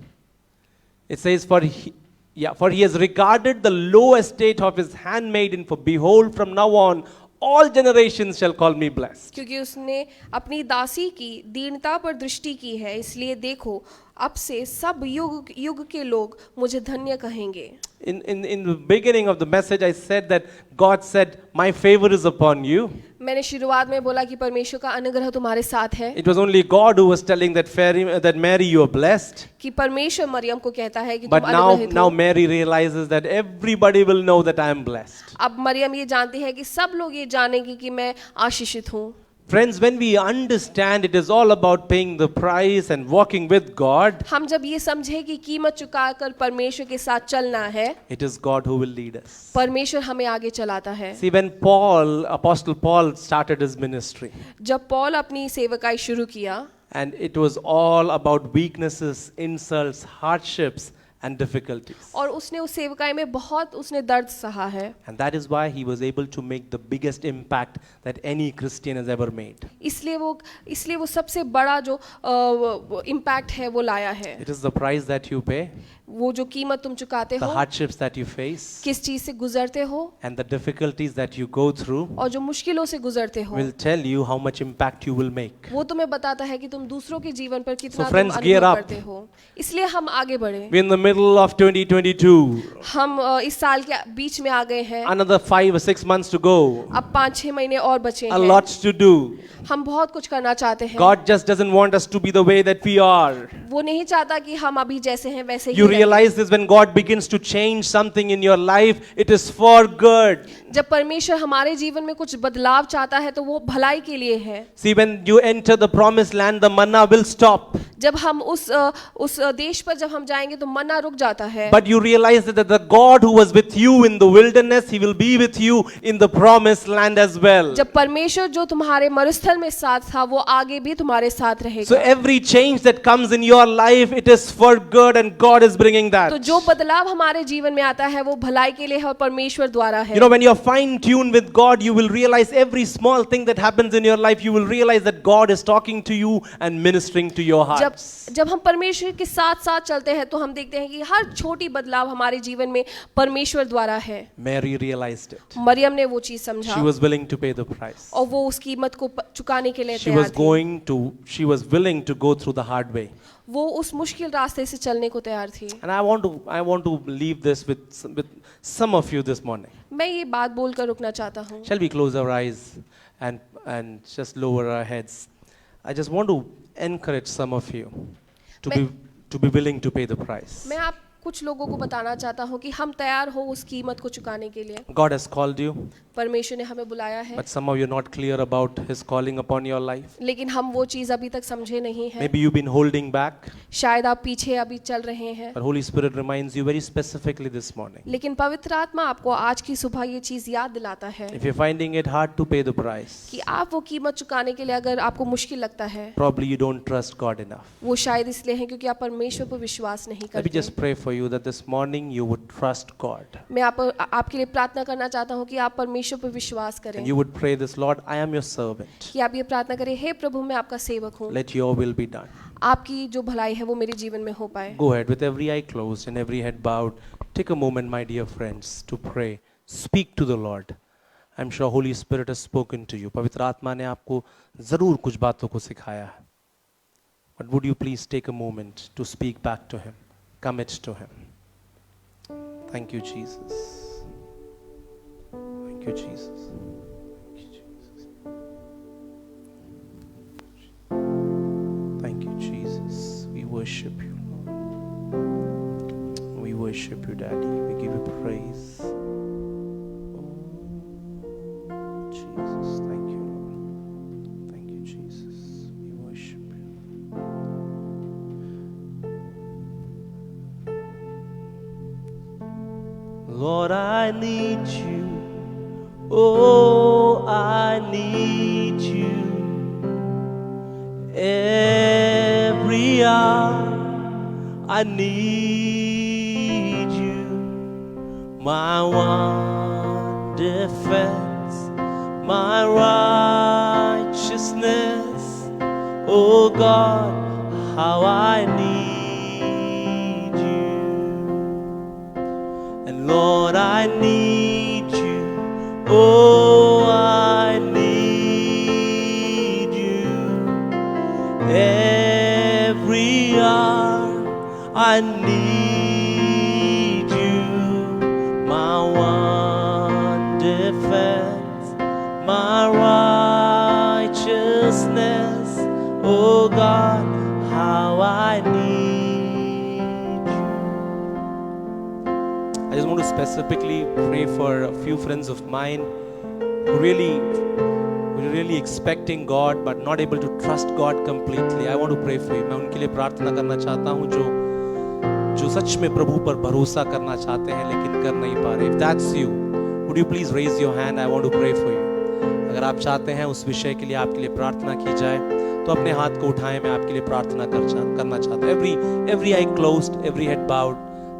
It says, for he has regarded the low estate of his handmaiden, for behold, from now on all generations shall call me blessed. क्योंकि उसने अपनी दासी की दीनता पर दृष्टि की है, इसलिए देखो अब से सब युग युग के लोग मुझे धन्य कहेंगे। In the beginning of the message, I said that God said, "My favor is upon you." मैंने शुरुआत में बोला कि परमेश्वर का अनुग्रह तुम्हारे साथ है। It was only God who was telling that Mary, you are blessed. कि परमेश्वर मरियम को कहता है कि But तुम अनुग्रहित now हो। Mary realizes that everybody will know that I am blessed. अब मरियम ये जानती है कि सब लोग ये जानेंगे कि मैं आशीषित हूँ। Friends, when we understand it is all about paying the price and walking with God, हम जब ये समझे कि कीमत चुकाकर परमेश्वर के साथ चलना है, it is God who will lead us. परमेश्वर हमें आगे चलाता है। See, when Apostle Paul started his ministry, जब पौल अपनी सेवकाई शुरू किया, and it was all about weaknesses, insults, hardships, and difficulties. और उसने उस सेवकाई में बहुत उसने दर्द सहा है। And that is why he was able to make the biggest impact that any Christian has ever made. इसलिए वो सबसे बड़ा जो इम्पैक्ट है वो लाया है। It is the price that you pay, वो जो कीमत तुम चुकाते the हो, hardships that you face, किस चीज से गुजरते हो and the difficulties that you go through और जो मुश्किलों से गुजरते हो, will tell you how much impact you will make. वो तुम्हें बताता है कि तुम दूसरों के जीवन पर कितना तुम friends, gear अनुभव up. करते हो। इसलिए हम आगे बढ़े। We're in the middle of 2022. हम इस साल के बीच में आ गए हैं। Another 5 or 6 months to go. अब 5-6 महीने और बचे A हैं। lot to do. हम बहुत कुछ करना चाहते हैं। God just doesn't want us to be the way that we are. वो नहीं चाहता कि हम अभी जैसे हैं वैसे ही You रहें। realize this when God begins to change something in your life, it is for good. जब परमेश्वर हमारे जीवन में कुछ बदलाव चाहता है तो वो भलाई के लिए है। See, when you enter the promised land, the manna will stop. जब हम उस देश पर जब हम जाएंगे तो मन्ना रुक जाता है। But you realize that the God who was with you in the wilderness, He will be with you in the promised land as well. जब परमेश्वर जो तुम्हारे मरुस्थल में साथ था वो आगे भी तुम्हारे साथ रहेगा। So every change that comes in your life, it is for good and God is bringing that. तो जो बदलाव हमारे जीवन में आता है वो भलाई के लिए है और परमेश्वर द्वारा है। You know, when you're fine-tuned with God, you will realize every small thing that happens in your life, you will realize that God is talking to you and ministering to your heart. जब हम परमेश्वर के साथ साथ चलते हैं तो हम देखते हैं कि हर छोटी बदलाव हमारे जीवन में परमेश्वर द्वारा है। Mary realized it. मरियम ने वो चीज समझा She was willing to pay the price. और वो उस कीमत को चुकाने के लिए She तैयार was थी। she was willing to go through the hard way. वो उस मुश्किल रास्ते से चलने को तैयार थी। And I want to leave this with some of you this morning. मैं ये बात बोलकर रुकना चाहता हूँ। Shall we close our eyes and just lower our heads? I just want to encourage some of you to be willing to pay the price. मैं आप कुछ लोगों को बताना चाहता हूँ कि हम तैयार हो उस कीमत को चुकाने के लिए। God has called you, परमेश्वर ने हमें बुलाया है, but somehow you're not clear about His calling upon your life. लेकिन हम वो चीज़ अभी तक समझे नहीं हैं। Maybe you've been holding back, शायद आप पीछे अभी चल रहे हैं, but Holy Spirit reminds you very specifically this morning. लेकिन पवित्र आत्मा आपको आज की सुबह ये चीज़ याद दिलाता है If you're finding it hard to pay the price, कि आप वो कीमत चुकाने के लिए अगर आपको मुश्किल लगता है, probably you don't trust God enough. वो शायद इसलिए है क्योंकि आप परमेश्वर पर विश्वास नहीं Let me करते। just pray for you that this morning you would trust God. मैं आपके लिए प्रार्थना करना चाहता हूँ कि आप परमेश्वर परमेश्वर पर विश्वास करें And you would pray this, Lord, I am your servant. कि आप ये प्रार्थना करें, हे प्रभु मैं आपका सेवक हूँ, Let your will be done. आपकी जो भलाई है वो मेरे जीवन में हो पाए। Go ahead with every eye closed and every head bowed. Take a moment, my dear friends, to pray. Speak to the Lord. I'm sure Holy Spirit has spoken to you. पवित्र आत्मा ने आपको जरूर कुछ बातों को सिखाया है. But would you please take a moment to speak back to Him? Commit to Him. Thank you, Jesus. Thank you, Jesus. Thank you, Jesus. Thank you, Jesus. We worship you, Lord. We worship you, Daddy. We give you praise. Oh, Jesus. Thank you, Lord. Thank you, Jesus. We worship you. Lord, I need you. Oh, I need you. Every hour I need you. My one defense, my righteousness. Oh God, how I need you. And Lord, I need you. Oh, I need you. Every hour I need you. My one defense, my righteousness. Oh God, how I need you. I just want to specifically pray for a few friends of mine who really expecting God but not able to trust God completely. I want to pray for you. मैं उनके लिए प्रार्थना करना चाहता हूँ जो सच में प्रभु पर भरोसा करना चाहते हैं लेकिन कर नहीं पा रहे. If that's you, would you please raise your hand? I want to pray for you. अगर आप चाहते हैं उस विषय के लिए आपके लिए प्रार्थना की जाए तो अपने हाथ को उठाएं. मैं आपके लिए प्रार्थना करना चाहता हूँ. Every eye closed, every head bowed.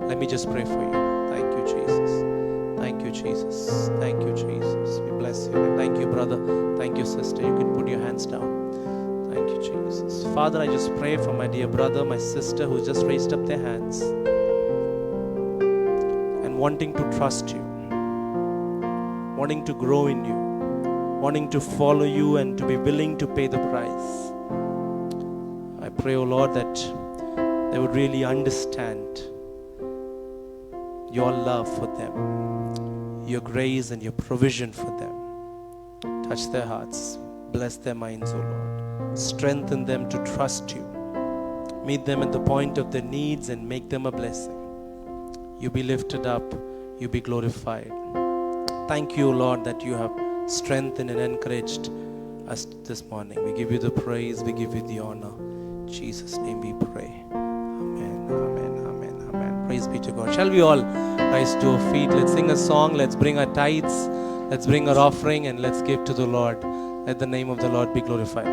Let me just pray for you. Thank you, Jesus. Thank you, Jesus. Thank you, Jesus. We bless you. Thank you, brother. Thank you, sister. You can put your hands down. Thank you, Jesus. Father, I just pray for my dear brother, my sister who just raised up their hands and wanting to trust you, wanting to grow in you, wanting to follow you and to be willing to pay the price. I pray, oh Lord, that they would really understand your love for them, your grace and your provision for them. Touch their hearts, bless their minds, O Lord. Strengthen them to trust you. Meet them at the point of their needs and make them a blessing. You be lifted up, you be glorified. Thank you, Lord, that you have strengthened and encouraged us this morning. We give you the praise, we give you the honor. In Jesus' name we pray. Amen, amen, amen, amen. Praise be to God. Shall we all rise to our feet? Let's sing a song, let's bring our tithes, let's bring our offering and let's give to the Lord. Let the name of the Lord be glorified.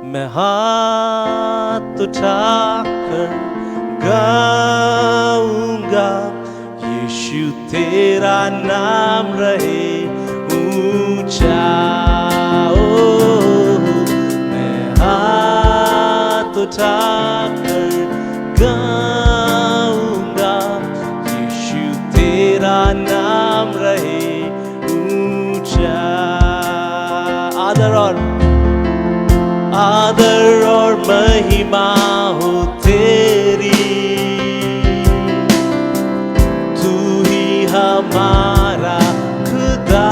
मैं हाथ उठाकर गाऊंगा, यीशु तेरा नाम रहे ऊंचा. ओ मैं हाथ उठाकर गाऊंगा, यीशु तेरा नाम रहे ऊंचा. आदर और महिमा हो तेरी, तू ही हमारा खुदा.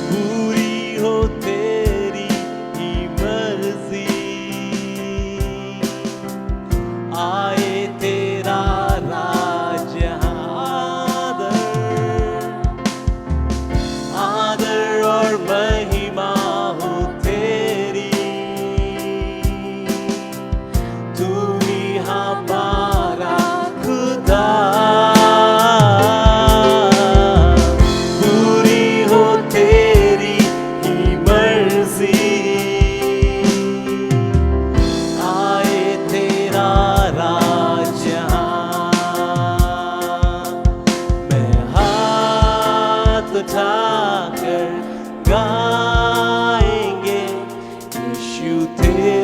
पूरी हो तेरी ही मर्जी.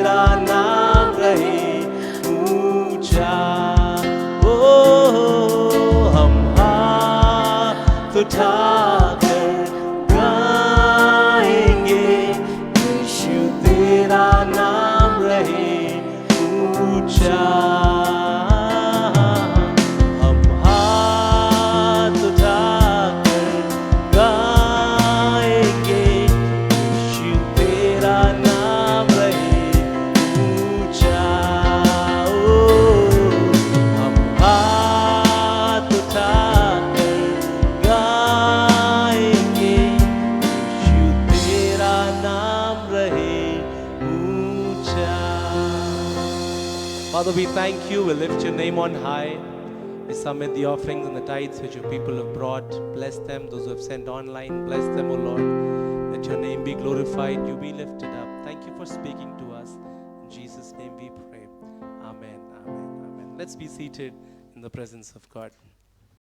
तेरा नाम रहे ऊंचा। ओ हम हाथ उठाकर गाएंगे, यीशु तेरा नाम रहे ऊंचा। हम हाथ उठाकर गाएंगे, यीशु तेरा नाम रहे ऊंचा। ओ हम हाथ उठाकर गाएंगे, यीशु तेरा नाम रहे ऊंचा। Father, we thank you. We lift your name on high. We submit the offerings and the tithes which your people have brought. Bless them. Those who have sent online, bless them, O Lord. Let your name be glorified. You be lifted up. Thank you for speaking to us. In Jesus' name we pray. Amen. Amen. Amen. Let's be seated in the presence of God.